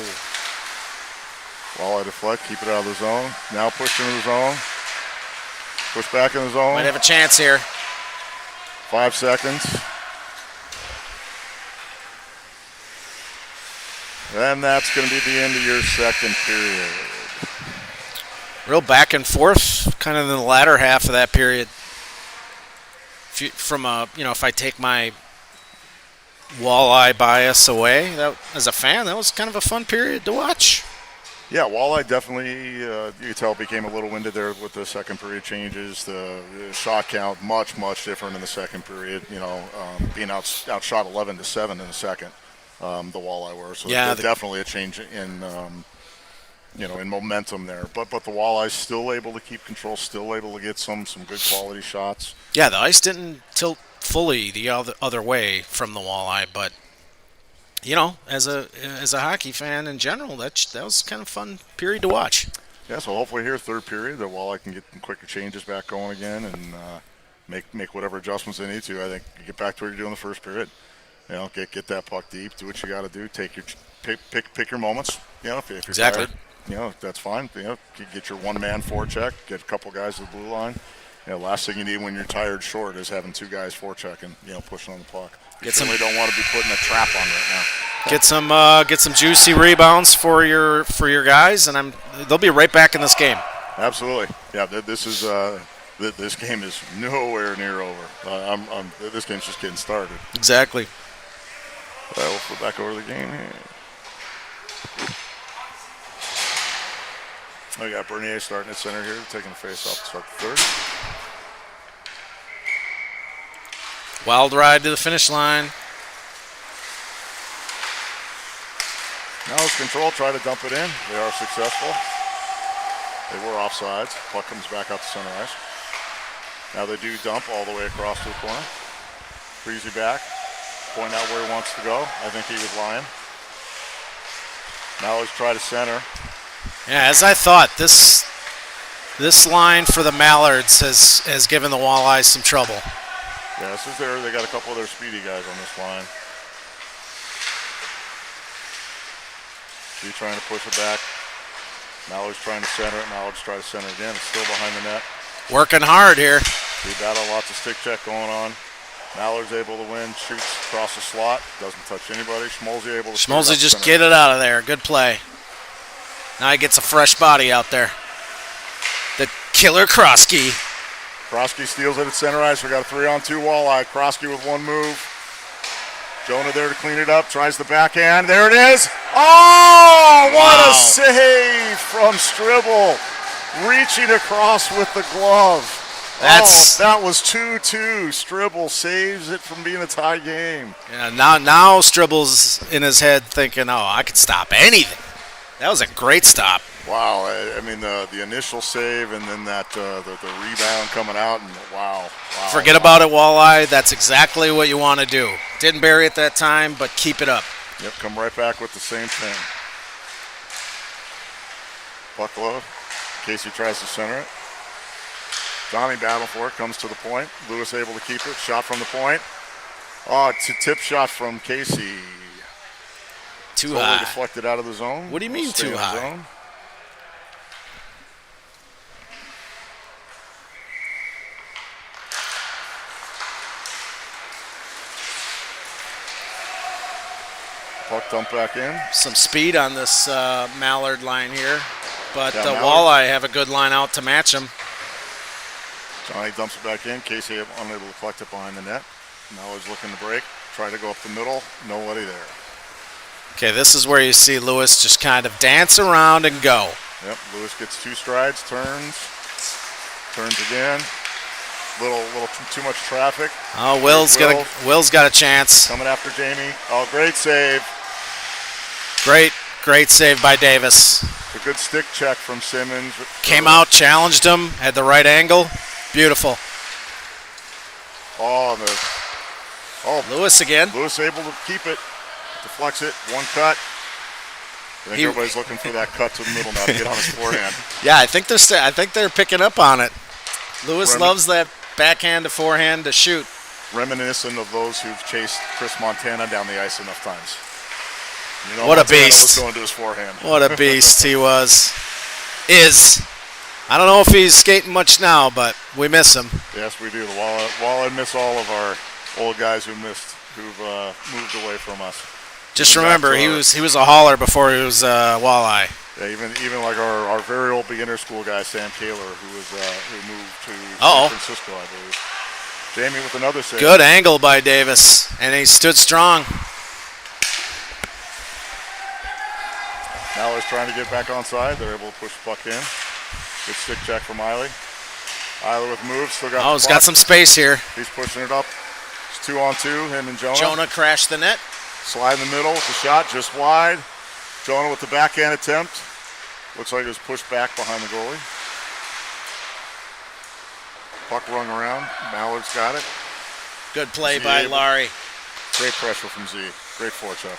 Walleye deflect, keep it out of the zone. Now push into the zone. Push back in the zone. Might have a chance here. 5 seconds. And that's going to be the end of your second period. Real back and forth, kind of in the latter half of that period. If I take my Walleye bias away, as a fan, that was kind of a fun period to watch. Yeah, Walleye definitely, you could tell, became a little winded there with the second period changes. The shot count much, much different in the second period. Being outshot 11-7 in the second, the Walleye were. So yeah, definitely a change in, in momentum there. But the Walleye's still able to keep control, still able to get some good quality shots. Yeah, the ice didn't tilt fully the other way from the Walleye, but as a hockey fan in general, that was kind of a fun period to watch. Yeah, so hopefully here, third period, that Walleye can get quicker changes back going again and make whatever adjustments they need to. I think you get back to what you're doing in the first period. Get that puck deep, do what you got to do, take your pick your moments. If you're exactly tired, that's fine. Get your one-man forecheck, get a couple guys to the blue line. Last thing you need when you're tired short is having two guys forechecking, pushing on the puck. You certainly don't want to be putting a trap on right now. Get some juicy rebounds for your guys, and they'll be right back in this game. Absolutely. Yeah, this game is nowhere near over. This game's just getting started. Exactly. We'll flip back over the game here. We got Bernier starting at center here, taking the face off to start the third. Wild ride to the finish line. Now it's control, try to dump it in. They are successful. They were offsides. Puck comes back out to center ice. Now they do dump all the way across to the corner. Breezy back, point out where he wants to go. I think he was lying. Now let's try to center. Yeah, as I thought, this line for the Mallards has given the Walleyes some trouble. Yeah, this is they got a couple of their speedy guys on this line. G trying to push it back. Mallard's trying to center it. Mallard's trying to center again. It's still behind the net. Working hard here. We battle, lots of stick check going on. Mallard's able to win, shoots across the slot, doesn't touch anybody. Schmolzy able to Schmolzy just get it out of there. Good play. Now he gets a fresh body out there. The killer Krosky. Krosky steals it at center ice. We got a 3-on-2 Walleye. Krosky with one move. Jonah there to clean it up. Tries the backhand. There it is. Oh, what a save from Stribble. Reaching across with the glove. That was 2-2. Stribble saves it from being a tie game. Yeah, now Stribble's in his head thinking, oh, I could stop anything. That was a great stop. Wow, I mean the initial save and then that the rebound coming out and wow. Forget about it, Walleye. That's exactly what you want to do. Didn't bury it that time, but keep it up. Yep, come right back with the same thing. Puck low. Casey tries to center it. Donnie battle for it, comes to the point. Lewis able to keep it. Shot from the point. Oh, it's a tip shot from Casey. Too totally high. Deflected out of the zone. What do you mean too high? Zone. Puck dump back in. Some speed on this Mallard line here, but Yeah, Mallard. Walleye have a good line out to match them. Johnny dumps it back in. Casey unable to collect it behind the net. Now he's looking to break. Try to go up the middle. Nobody there. Okay, this is where you see Lewis just kind of dance around and go. Yep, Lewis gets 2 strides, turns again. Little too much traffic. Oh, Will's got a chance. Coming after Jamie. Oh, great save. Great save by Davis. A good stick check from Simmons. Came out, challenged him, had the right angle. Beautiful. Lewis again. Lewis able to keep it. Deflects it. One cut. I think everybody's looking for that cut to the middle now to get on his forehand. Yeah, I think they're picking up on it. Lewis loves that backhand to forehand to shoot. Reminiscent of those who've chased Chris Montana down the ice enough times. You know, What a Montana beast. was going to his forehand. What a beast he was. I don't know if he's skating much now, but we miss him. Yes, we do. The Walleye miss all of our old guys who've moved away from us. Just remember, he was a hauler before he was Walleye. Yeah, even like our very old beginner school guy Sam Taylor, who moved to San Francisco, I believe. Jamie with another save. Good angle by Davis, and he stood strong. Now he's trying to get back onside. They're able to push the puck in. Good stick check from Eiley. Eiley with moves. Still got. He's got some space here. He's pushing it up. It's 2-on-2. Him and Jonah. Jonah crashed the net. Slide in the middle with the shot just wide. Jonah with the backhand attempt. Looks like it was pushed back behind the goalie. Puck rung around. Mallards got it. Good play by Larry. Great pressure from Z. Great forecheck.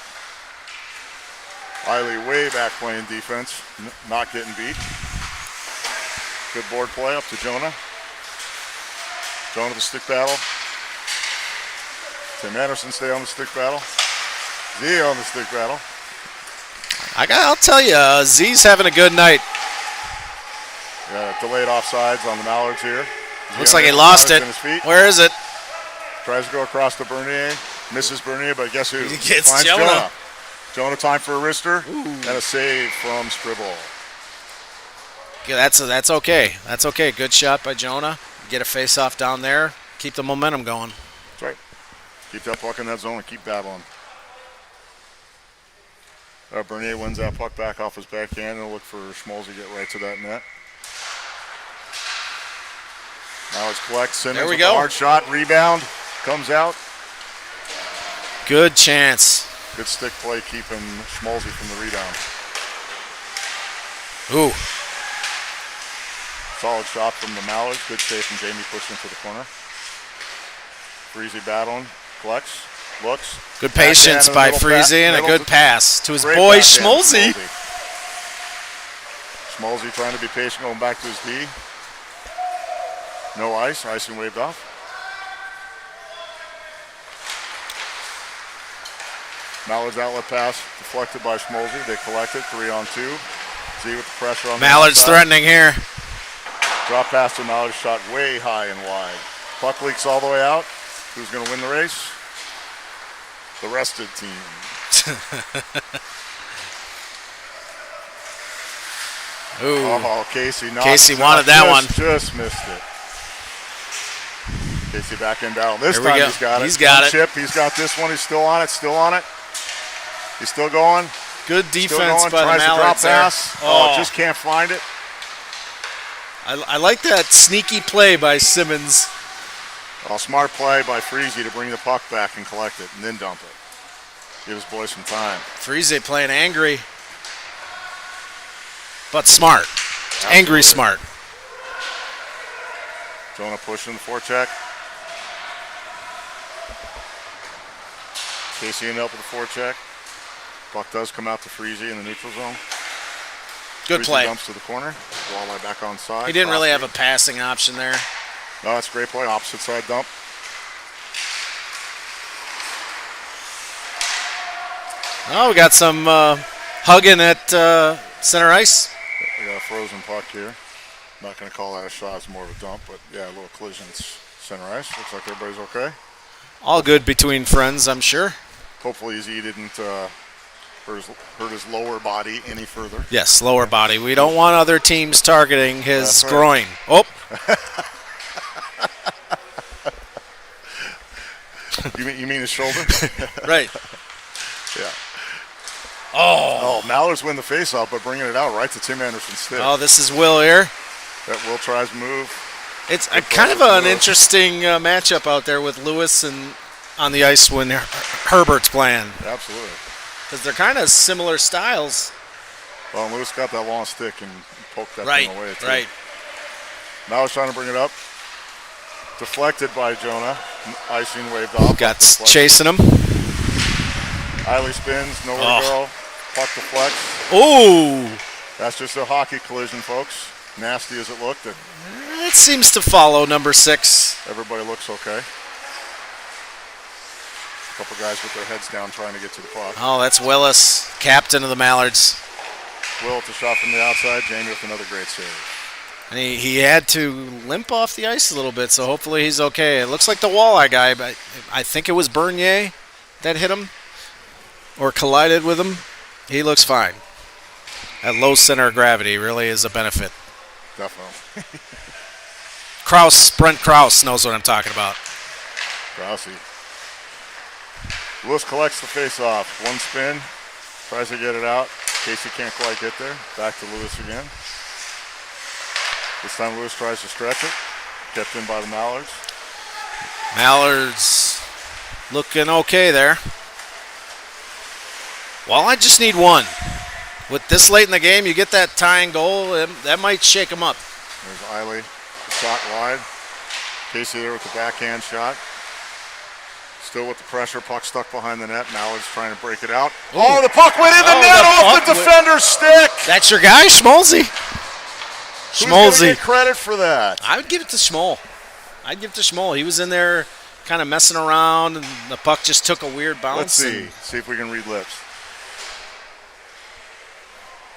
Eiley way back playing defense. Not getting beat. Good board play up to Jonah. Jonah the stick battle. Tim Anderson stay on the stick battle. Z on the stick battle. I'll tell you, Z's having a good night. Yeah, delayed offsides on the Mallards here. Looks like he lost it. Where is it? Tries to go across to Bernier. Misses Bernier, but guess who? He gets Finds Jonah. Jonah time for a wrister. And a save from Stribble. Yeah, that's okay. That's okay. Good shot by Jonah. Get a face-off down there. Keep the momentum going. That's right. Keep that puck in that zone and keep battling. Bernier wins that puck back off his backhand and look for Schmalz to get right to that net. Now it's collect. Simmons There we with go. a hard shot. Rebound. Comes out. Good chance. Good stick play keeping Schmalzy from the rebound. Ooh. Solid shot from the Mallards. Good save from Jamie pushing to the corner. Freezy battling. Collects. Looks. Good patience by Freezy and a good pass to his boy Schmalzy. Schmalzy trying to be patient, going back to his D. No ice. Icing waved off. Mallard's outlet pass deflected by Schmalzy. They collect it. 3-on-2. Z with the pressure on the Mallard's outside. threatening here. Drop pass to Mallard, shot way high and wide. Puck leaks all the way out. Who's going to win the race? The rested team. Ooh. Oh, Casey. Casey wanted that one. Just missed it. Casey back in battle. This Here we time go. he's got it. He's got it. Chip. He's got this one. He's still on it. Still on it. He's still going. Good Still defense going. by the Tries to drop Mallards there. pass. Oh, just can't find it. I like that sneaky play by Simmons. Well, smart play by Freezy to bring the puck back and collect it and then dump it. Give his boys some time. Freeze playing angry, but smart. Absolutely. Angry smart. Jonah pushing the forecheck. Casey in up with the forecheck. Puck does come out to Freezy in the neutral zone. Good Freezy play. dumps to the corner. Walleye back on side. He didn't really have a passing option there. No, that's a great play. Opposite side dump. Oh, we got some hugging at center ice. We got a frozen puck here. Not going to call that a shot. It's more of a dump, but yeah, a little collision. It's center ice. Looks like everybody's okay. All good between friends, I'm sure. Hopefully he didn't hurt his lower body any further. Yes, lower body. We don't want other teams targeting his That's right. groin. Oh. You mean his shoulder? Right. Yeah. Oh. Oh, Mallards win the faceoff, but bringing it out right to Tim Anderson's stick. Oh, this is Will here. That Will tries move. It's kind of an interesting matchup out there with Lewis and on the ice when Herbert's playing. Absolutely. Because they're kind of similar styles. Well, Lewis got that long stick and poked that Right, thing away, too. right. Mallards trying to bring it up. Deflected by Jonah. Icing waved off. Got Deflected. chasing him. Eiley spins, nowhere to go. Puck deflects. Ooh. That's just a hockey collision, folks. Nasty as it looked, It seems to follow number 6. everybody looks okay. A couple guys with their heads down trying to get to the puck. Oh, that's Willis, captain of the Mallards. Will with the shot from the outside. Jamie with another great save. And he had to limp off the ice a little bit, so hopefully he's okay. It looks like the Walleye guy, but I think it was Bernier that hit him or collided with him. He looks fine. That low center of gravity really is a benefit. Definitely. Brent Krause knows what I'm talking about. Grousey. Lewis collects the face-off. One spin. Tries to get it out. Casey can't quite get there. Back to Lewis again. This time Lewis tries to stretch it. Kept in by the Mallards. Mallards looking okay there. Well, I just need one. With this late in the game, you get that tying goal, that might shake him up. There's Eiley. The shot wide. Casey there with the backhand shot. Still with the pressure. Puck stuck behind the net. Mallards trying to break it out. Ooh. Oh, the puck went in the Oh, net the off puck the defender's stick. That's your guy, Schmolzy. Who's going to Schmolzy. get credit for that? I would give it to Schmoll. He was in there kind of messing around, and the puck just took a weird bounce. Let's see. See if we can read lips.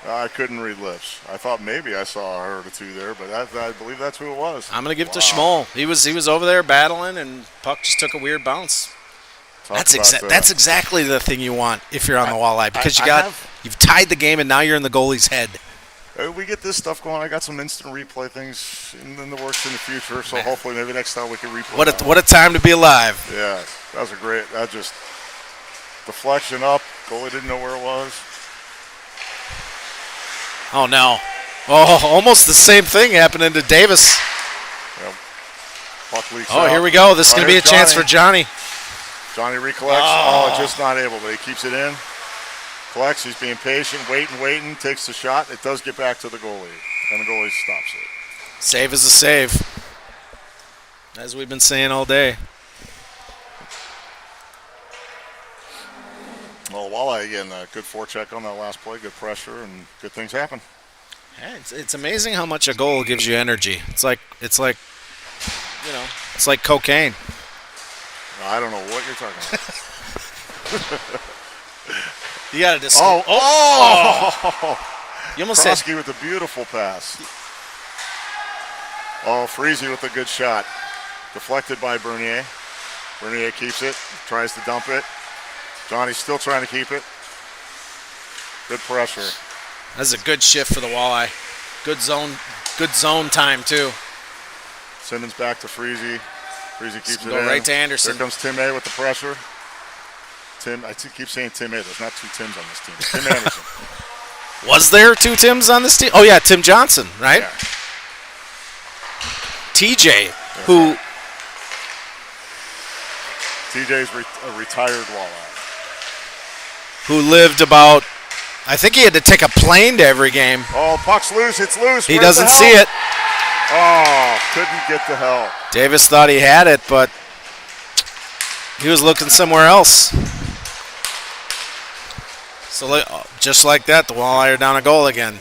I couldn't read lips. I thought maybe I saw a hurt or two there, but I believe that's who it was. I'm going to give it to Schmoll. He was over there battling, and puck just took a weird bounce. That's exactly the thing you want if you're on the Walleye, because you've tied the game, and now you're in the goalie's head. We get this stuff going. I got some instant replay things in the works in the future, so hopefully maybe next time we can replay. What a time to be alive. Yeah, that was that just deflection up. Goalie didn't know where it was. Oh, no. Oh, almost the same thing happening to Davis. Yeah. Puck leaks Oh, out. here we go. This is going to be a Here's chance for Johnny. Johnny recollects. Oh, just not able, but he keeps it in. Collects. He's being patient, waiting. Takes the shot. It does get back to the goalie, and the goalie stops it. Save is a save, as we've been saying all day. Well, Walleye, again, good forecheck on that last play. Good pressure, and good things happen. Yeah, it's amazing how much a goal gives you energy. It's like cocaine. I don't know what you're talking about. You got to just. You almost said. Krosky with a beautiful pass. Oh, Freezy with a good shot. Deflected by Bernier. Bernier keeps it, tries to dump it. Johnny's still trying to keep it. Good pressure. That's a good shift for the Walleye. Good zone time too. Simmons back to Freezy. Freezy keeps it Go in. right to Anderson. Here comes Tim A with the pressure. I keep saying Tim A. There's not two Tims on this team. Tim Anderson. Was there two Tims on this team? Oh, yeah, Tim Johnson, right? Yeah. TJ, who TJ's a retired walleye. who lived about, I think he had to take a plane to every game. Oh, puck's loose. It's loose. He Where's doesn't the see help? it. Oh, couldn't get the help. Davis thought he had it, but he was looking somewhere else. So just like that, the Walleye are down a goal again.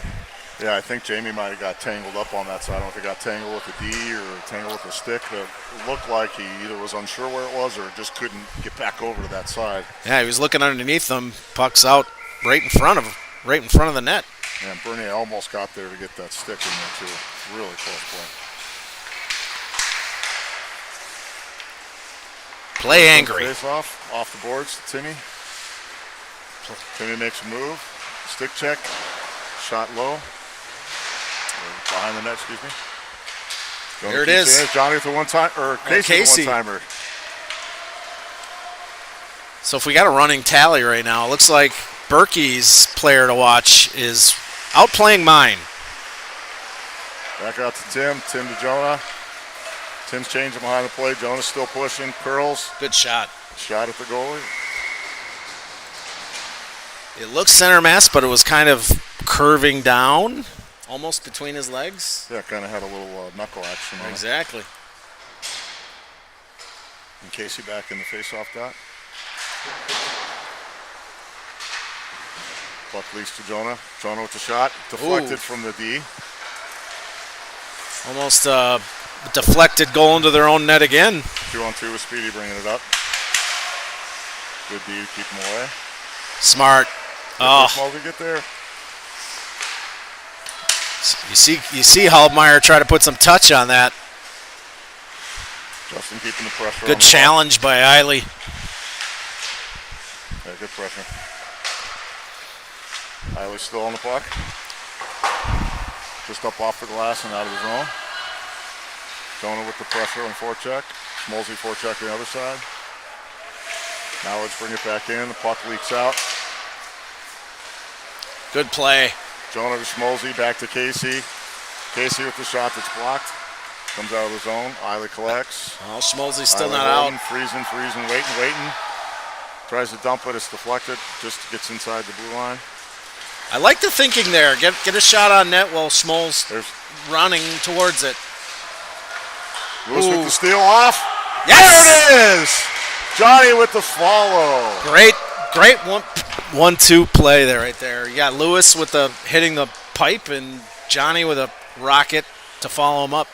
Yeah, I think Jamie might have got tangled up on that side. I don't know if he got tangled with the D or tangled with the stick, but it looked like he either was unsure where it was or just couldn't get back over to that side. Yeah, he was looking underneath them. Puck's out right in front of the net. And Bernier almost got there to get that stick in there too. Really close play. Play angry. Face off the boards to Timmy. Timmy makes a move. Stick check. Shot low. Or behind the net, excuse me. There it is. Johnny with the one time, or Casey with the one timer. So if we got a running tally right now, it looks like Berkey's player to watch is outplaying mine. Back out to Tim. Tim to Jonah. Tim's changing behind the plate. Jonah's still pushing. Curls. Good shot. Shot at the goalie. It looks center mass, but it was kind of curving down, almost between his legs. Yeah, kind of had a little knuckle action on it. Exactly. And Casey back in the face-off dot. Puck leaks to Jonah. Jonah with the shot. Deflected from the D. Almost deflected goal into their own net again. 2-on-2 with Speedy bringing it up. Good D to keep him away. Smart. Get there. You see Haldmeyer try to put some touch on that. Justin keeping the pressure. Good challenge by Eiley. Yeah, good pressure. Eiley still on the puck. Just up off the glass and out of the zone. Jonah with the pressure on forecheck. Schmolzy forecheck on the other side. Mallards bring it back in. The puck leaks out. Good play. Jonah to Schmolzy, back to Casey. Casey with the shot that's blocked. Comes out of the zone. Eiley collects. Oh, Schmolzy's still Eiley not holding, out. Freezing, waiting. Tries to dump it. It's deflected. Just gets inside the blue line. I like the thinking there. Get a shot on net while Schmolz running towards it. Lewis with the steal off. Yes! There it is! Johnny with the follow. Great 1-2 play there, right there. You got Lewis with the hitting the pipe and Johnny with a rocket to follow him up.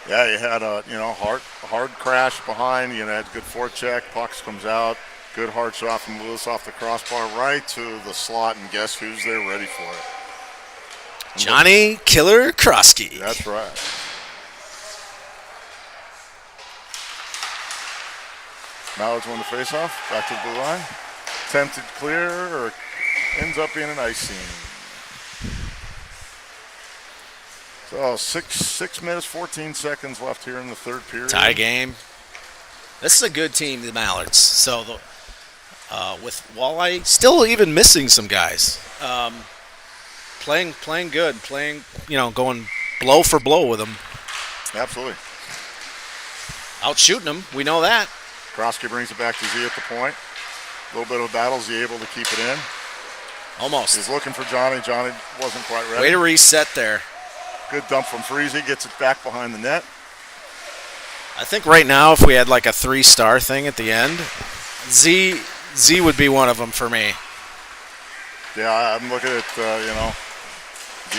Yeah, you had a hard crash behind. You had good forecheck. Pucks comes out. Good hard shot from Lewis off the crossbar right to the slot, and guess who's there ready for it? Johnny Killer Krosky. That's right. Mallards won the faceoff. Back to the blue line. Attempted clear, or ends up being an icing. So 6 minutes, 14 seconds left here in the third period. Tie game. This is a good team, the Mallards. So with Walleye still even missing some guys, playing good, going blow for blow with them. Absolutely. Out shooting them, we know that. Krosky brings it back to Z at the point. A little bit of a battle. Z able to keep it in. Almost. He's looking for Johnny. Johnny wasn't quite ready. Way to reset there. Good dump from Freezy. Gets it back behind the net. I think right now, if we had like a 3-star thing at the end, Z would be one of them for me. Yeah, I'm looking at, Z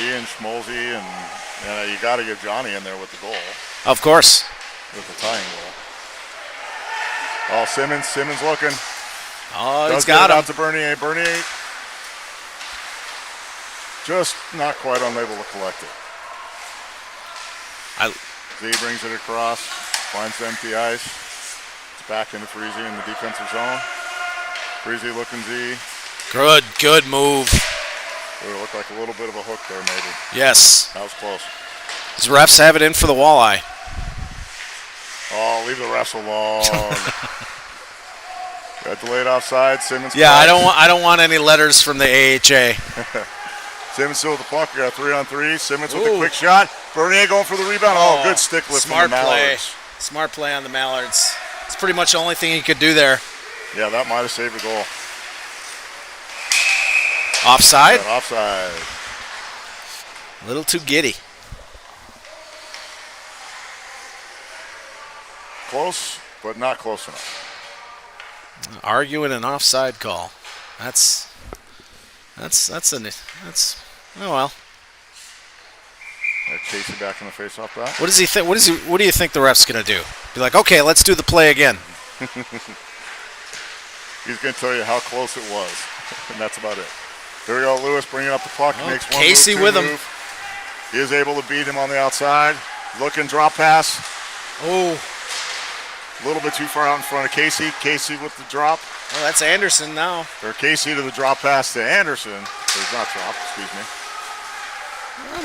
and Schmolzy, and you got to get Johnny in there with the goal. Of course. With the tying goal. Oh, Simmons looking. Oh, Does he's got get it him. out to Bernier. Bernier just not quite unable to collect it. Z brings it across, finds the empty ice. It's back into Freezy in the defensive zone. Freezy looking Z. Good move. It looked like a little bit of a hook there, maybe. Yes. That was close. These refs have it in for the Walleye. Oh, leave the refs alone. Got delayed offside. Simmons. Yeah, I don't want any letters from the AHA. Simmons still with the puck. We got 3-on-3. Simmons with a quick shot. Bernier going for the rebound. Oh, good stick lift from the Smart play. Mallards. Smart play on the Mallards. It's pretty much the only thing he could do there. Yeah, that might have saved the goal. Offside? Yeah, offside. A little too giddy. Close, but not close enough. Arguing an offside call. That's oh well. Casey back in the face-off dot. What does he think? What do you think the ref's gonna do? Be like, okay, let's do the play again. He's going to tell you how close it was, and that's about it. Here we go, Lewis bringing up the puck. Oh, Makes one Casey move, with two him. move. He is able to beat him on the outside. Looking, drop pass. Oh, A little bit too far out in front of Casey. Casey with the drop. well, that's Anderson now. Or Casey to the drop pass to Anderson. There's not drop, excuse me.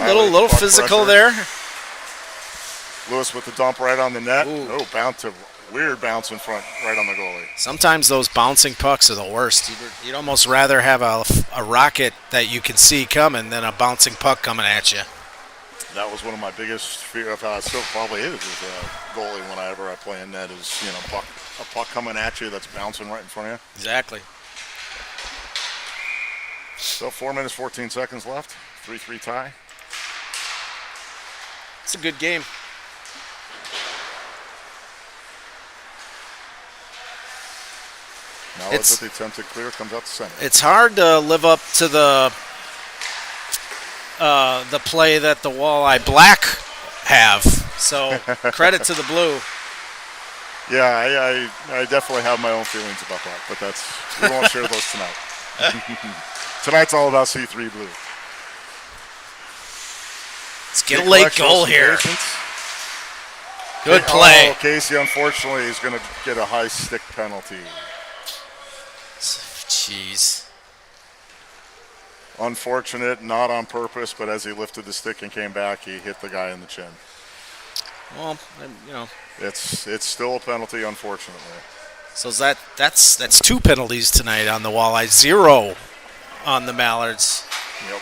A little puck physical pressure. there. Lewis with the dump right on the net. Ooh. Oh, weird bounce in front, right on the goalie. Sometimes those bouncing pucks are the worst. You'd almost rather have a rocket that you can see coming than a bouncing puck coming at you. That was one of my biggest fear of how I still probably is as a goalie whenever I play in net is, a puck coming at you that's bouncing right in front of you. Exactly. So 4 minutes, 14 seconds left. 3-3 tie. It's a good game. Now let's at the attempted clear, comes out to center. It's hard to live up to the play that the Walleye Black have. So credit to the blue. Yeah, I definitely have my own feelings about that, but we won't share those tonight. Tonight's all about C3 blue. Let's get a late goal here. Good play. Oh, Casey, unfortunately, is going to get a high stick penalty. Jeez. Unfortunate, not on purpose, but as he lifted the stick and came back, he hit the guy in the chin. Well, It's still a penalty, unfortunately. So that's 2 penalties tonight on the Walleye, 0 on the Mallards. Yep.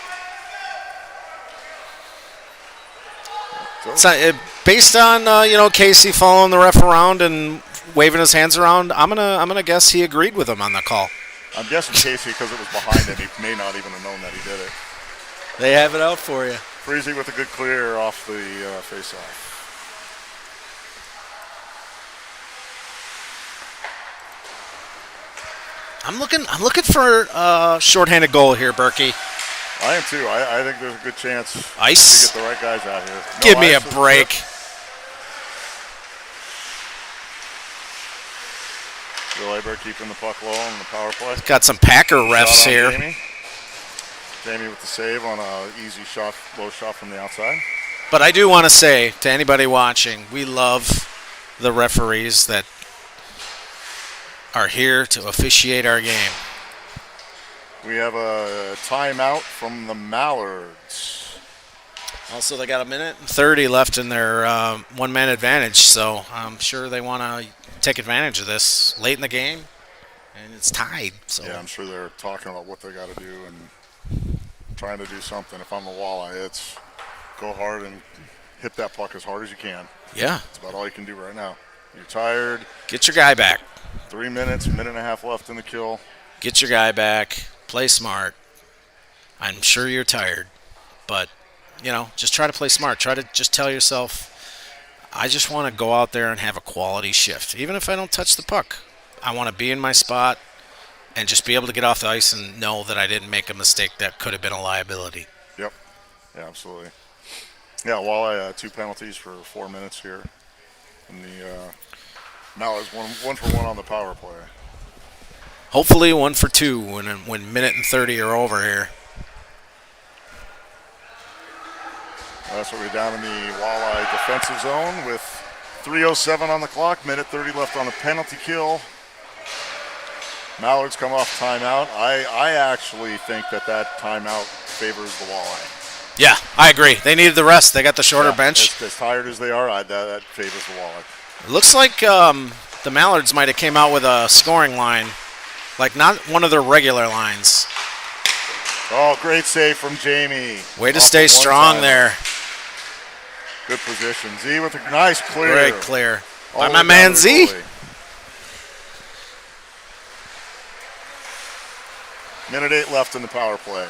So, based on Casey following the ref around and waving his hands around, I'm gonna guess he agreed with him on the call. I'm guessing Casey, because it was behind him, he may not even have known that he did it. They have it out for you. Freezy with a good clear off the face-off. I'm looking for a shorthanded goal here, Berkey. I am too. I think there's a good chance Ice. to get the right guys out here. No, Give me a Ice is break. good. Walleye keeping the puck low on the power play. Got some Packer refs Shot on here. Jamie with the save on a easy shot, low shot from the outside. But I do want to say to anybody watching, we love the referees that are here to officiate our game. We have a timeout from the Mallards. Also, they got 1:30 left in their one-man advantage, so I'm sure they want to take advantage of this late in the game, and it's tied. So Yeah, I'm sure they're talking about what they got to do and trying to do something. If I'm the Walleye, it's go hard and hit that puck as hard as you can. yeah, That's about all you can do right now. You're tired. get your guy back. 3 minutes, minute and a half left in the kill. Get your guy back. Play smart. I'm sure you're tired, but just try to play smart. Try to just tell yourself, I just want to go out there and have a quality shift. Even if I don't touch the puck, I want to be in my spot and just be able to get off the ice and know that I didn't make a mistake that could have been a liability. Yep. Yeah, absolutely. Yeah, Walleye 2 penalties for 4 minutes here. And the Mallards 1 for 1 on the power play. Hopefully 1 for 2 when minute and 30 are over here. That's what we're down in the Walleye defensive zone with 3:07 on the clock, minute 30 left on the penalty kill. Mallards come off timeout. I actually think that timeout favors the Walleye. Yeah, I agree. They needed the rest. They got the shorter bench. As tired as they are, that favors the Walleye. It looks like the Mallards might have came out with a scoring line, like not one of their regular lines. Oh, great save from Jamie. Way to Off stay the one strong time. there. Good position. Z with a nice clear. Great clear. All By the my way man down to Z. the goalie. Minute 8 left in the power play.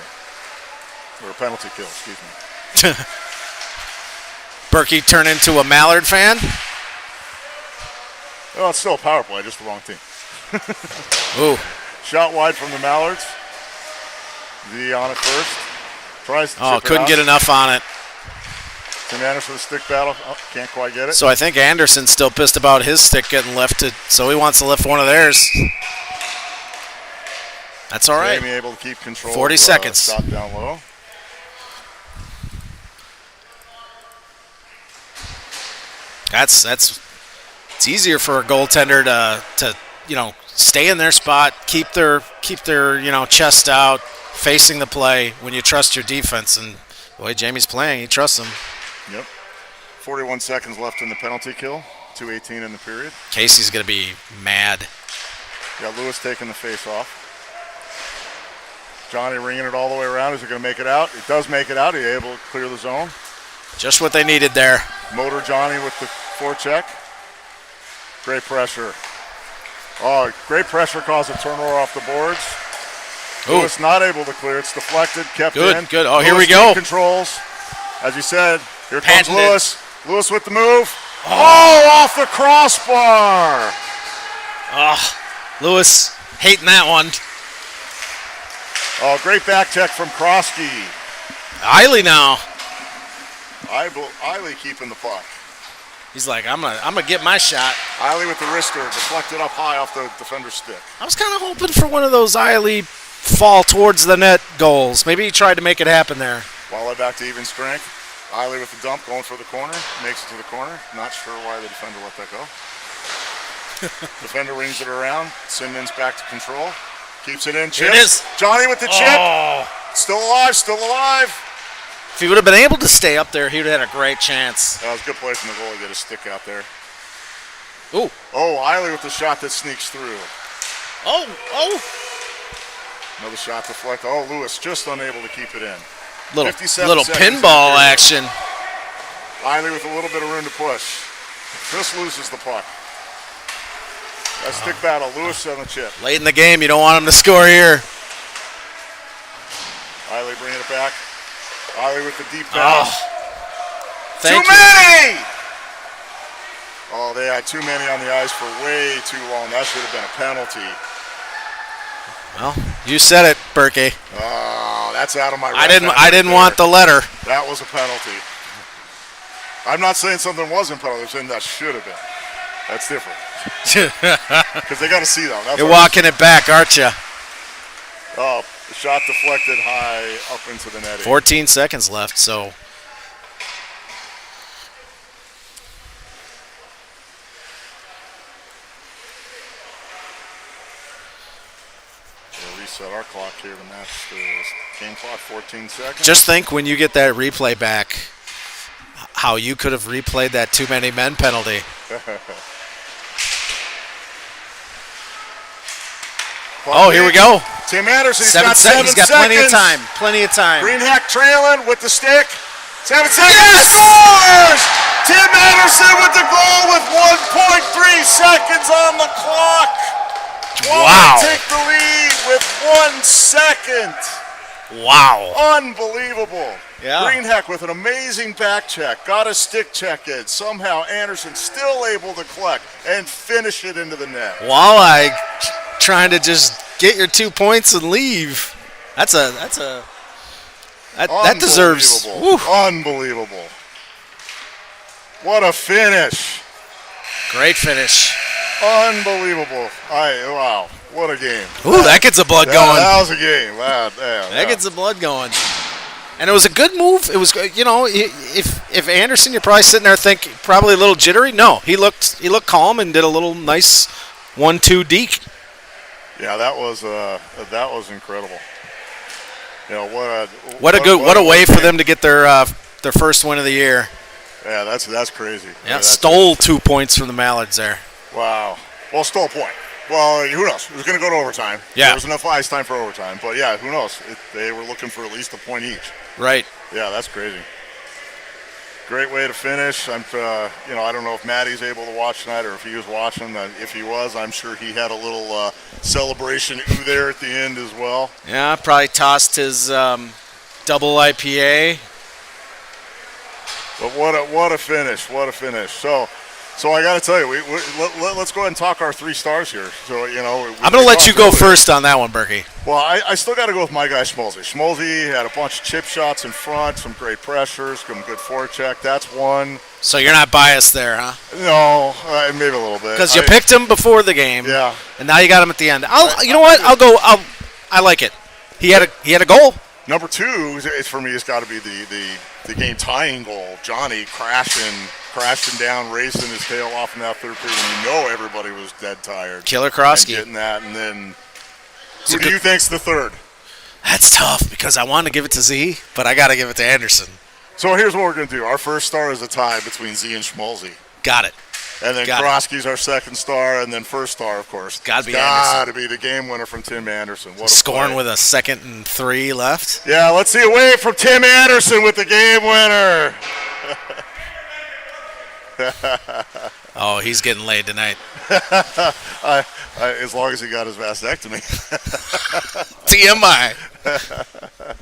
Or penalty kill, excuse me. Berkey turned into a Mallard fan. Oh, it's still a power play, just the wrong team. Ooh. Shot wide from the Mallards. Z on it first. Tries to chip it couldn't out. get enough on it. Tim Anderson with a stick battle. Oh, can't quite get it. So I think Anderson's still pissed about his stick getting lifted, so he wants to lift one of theirs. That's all right. Jamie able to keep control. 40 seconds. Shot down low. It's easier for a goaltender to stay in their spot, keep their chest out, facing the play when you trust your defense. And the way Jamie's playing, he trusts them. Yep. 41 seconds left in the penalty kill. 2:18 in the period. Casey's gonna be mad. Got Lewis taking the face off. Johnny ringing it all the way around. Is he going to make it out? He does make it out. He's able to clear the zone. Just what they needed there. Motor Johnny with the forecheck. Great pressure. Oh, great pressure caused a turnover off the boards. Ooh. Lewis not able to clear. It's deflected, kept Good, in. good. Oh, here Lewis we go. Controls. As you said, here comes Patented. Lewis. Lewis with the move. Oh, off the crossbar. Oh, Lewis hating that one. Oh, great back check from Krosky. Eiley now. Eiley keeping the puck. He's like, I'm gonna get my shot. Eiley with the wrister, deflected up high off the defender's stick. I was kind of hoping for one of those Eiley fall towards the net goals. Maybe he tried to make it happen there. Walleye back to even strength. Eiley with the dump, going for the corner. Makes it to the corner. Not sure why the defender let that go. Defender rings it around. Simmons back to control. Keeps it in. Chip. Here it is. Johnny with the chip. Oh. Still alive, still alive. If he would have been able to stay up there, he would have had a great chance. That was a good play from the goalie. Get a stick out there. Ooh. Oh, Eiley with the shot that sneaks through. Oh. Another shot deflect. Oh, Lewis just unable to keep it in. Little 57 seconds in the pinball period. action. Eiley with a little bit of room to push. Just loses the puck. That stick battle. Lewis on the chip. Late in the game, you don't want him to score here. Eiley bringing it back. Eiley with the deep pass. Thank Too you. many! Oh, they had too many on the ice for way too long. That should have been a penalty. Well, you said it, Berkey. Oh, that's out of my I didn't want the letter. That was a penalty. I'm not saying something wasn't penalty. I'm saying that should have been. That's different. Because they got to see, though. That's You're what walking it back, aren't you? Oh, the shot deflected high up into the netting. 14 seconds left, so. We'll reset our clock here to match the game clock, 14 seconds. Just think when you get that replay back, how you could have replayed that too many men penalty. Oh, here we go. Tim Anderson, he's 7 got seconds. 7 He's got seconds. plenty of time. Greenhack trailing with the stick. 7 seconds. Scores! Tim Anderson with the goal with 1.3 seconds on the clock. Wow. Take the lead with 1 second. Wow. Unbelievable. Yeah. Greenhack with an amazing back check. Got a stick check in. Somehow Anderson still able to collect and finish it into the net. Walleye trying to just get your 2 points and leave. That deserves. Unbelievable. Unbelievable. What a finish. Great finish. Unbelievable. Wow. What a game. Ooh, that gets the blood going. That was a game. Wow, damn. That gets the blood going. And it was a good move. It was, if Anderson, you're probably sitting there thinking probably a little jittery. No, he looked calm and did a little nice 1-2 deke. Yeah, that was incredible. You know what a way for them to get their first win of the year. Yeah, that's crazy. Yeah, stole 2 points from the Mallards there. Wow. Well, stole a point. Well, who knows? It was going to go to overtime. Yeah. There was enough ice time for overtime. But, yeah, who knows? They were looking for at least a point each. Right. Yeah, that's crazy. Great way to finish. I don't know if Maddie's able to watch tonight or if he was watching. If he was, I'm sure he had a little celebration there at the end as well. Yeah, probably tossed his double IPA. But what a finish! What a finish! So I got to tell you, let's go ahead and talk our 3 stars here. So I'm going to let you go first on that one, Berkey. Well, I still got to go with my guy Schmolzy. Schmolzy had a bunch of chip shots in front, some great pressures, some good forecheck. That's one. So you're not biased there, huh? No, maybe a little bit. Because you picked him before the game. Yeah. And now you got him at the end. You know what? I like it. He had a goal. Number 2 for me has got to be the game tying goal. Johnny crashing down, racing his tail off in that third period. And everybody was dead tired. Killer Krosky. Getting that, and then who do you think's the third? That's tough because I want to give it to Z, but I got to give it to Anderson. So here's what we're going to do. Our first star is a tie between Z and Schmolzy. Got it. And then Krosky's our second star, and then first star, of course. Got to be the game winner from Tim Anderson. What scoring play. With a 2nd and 3 left. Yeah, let's see a wave from Tim Anderson with the game winner. Oh, he's getting laid tonight. As long as he got his vasectomy. TMI.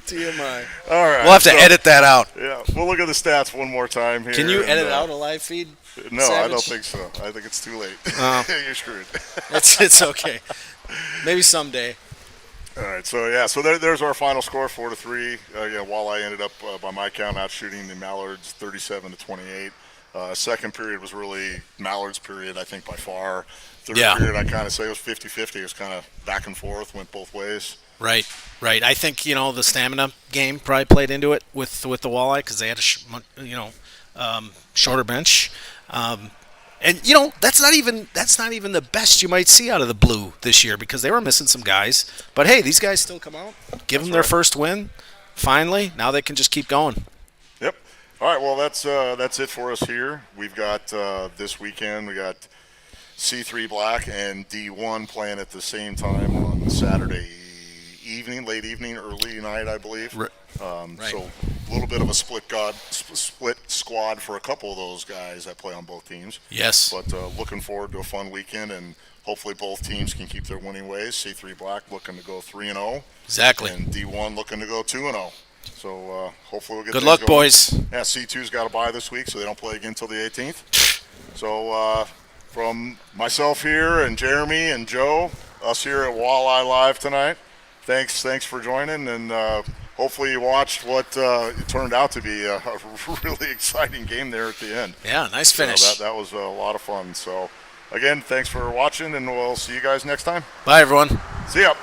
TMI. All right. We'll have to edit that out. Yeah, we'll look at the stats one more time here. Can you edit out a live feed? No, Savage? I don't think so. I think it's too late. You're screwed. It's okay. Maybe someday. All right, so there's our final score, 4-3. Walleye ended up, by my count, out shooting the Mallards 37-28. Second period was really Mallards' period, I think, by far. Third period, I kind of say it was 50-50. It was kind of back and forth, went both ways. Right. I think the stamina game probably played into it with the Walleye because they had a shorter bench. And that's not even the best you might see out of the Blue this year because they were missing some guys. But hey, these guys still come out, give them their first win. Finally, now they can just keep going. Yep. All right. Well, that's it for us here. We've got this weekend. We got C3 Black and D1 playing at the same time on Saturday evening, late evening, early night, I believe. Right. So a little bit of a split squad for a couple of those guys that play on both teams. Yes. But looking forward to a fun weekend, and hopefully both teams can keep their winning ways. C3 Black looking to go 3-0. Exactly. And D1 looking to go 2-0. So hopefully we'll get good luck, going. boys. Yeah, C2's got a bye this week, so they don't play again until the 18th. So from myself here and Jeremy and Joe, us here at Walleye Live tonight, thanks for joining, and hopefully you watched what it turned out to be a really exciting game there at the end. Yeah, nice finish. So that was a lot of fun. So again, thanks for watching, and we'll see you guys next time. Bye, everyone. See ya.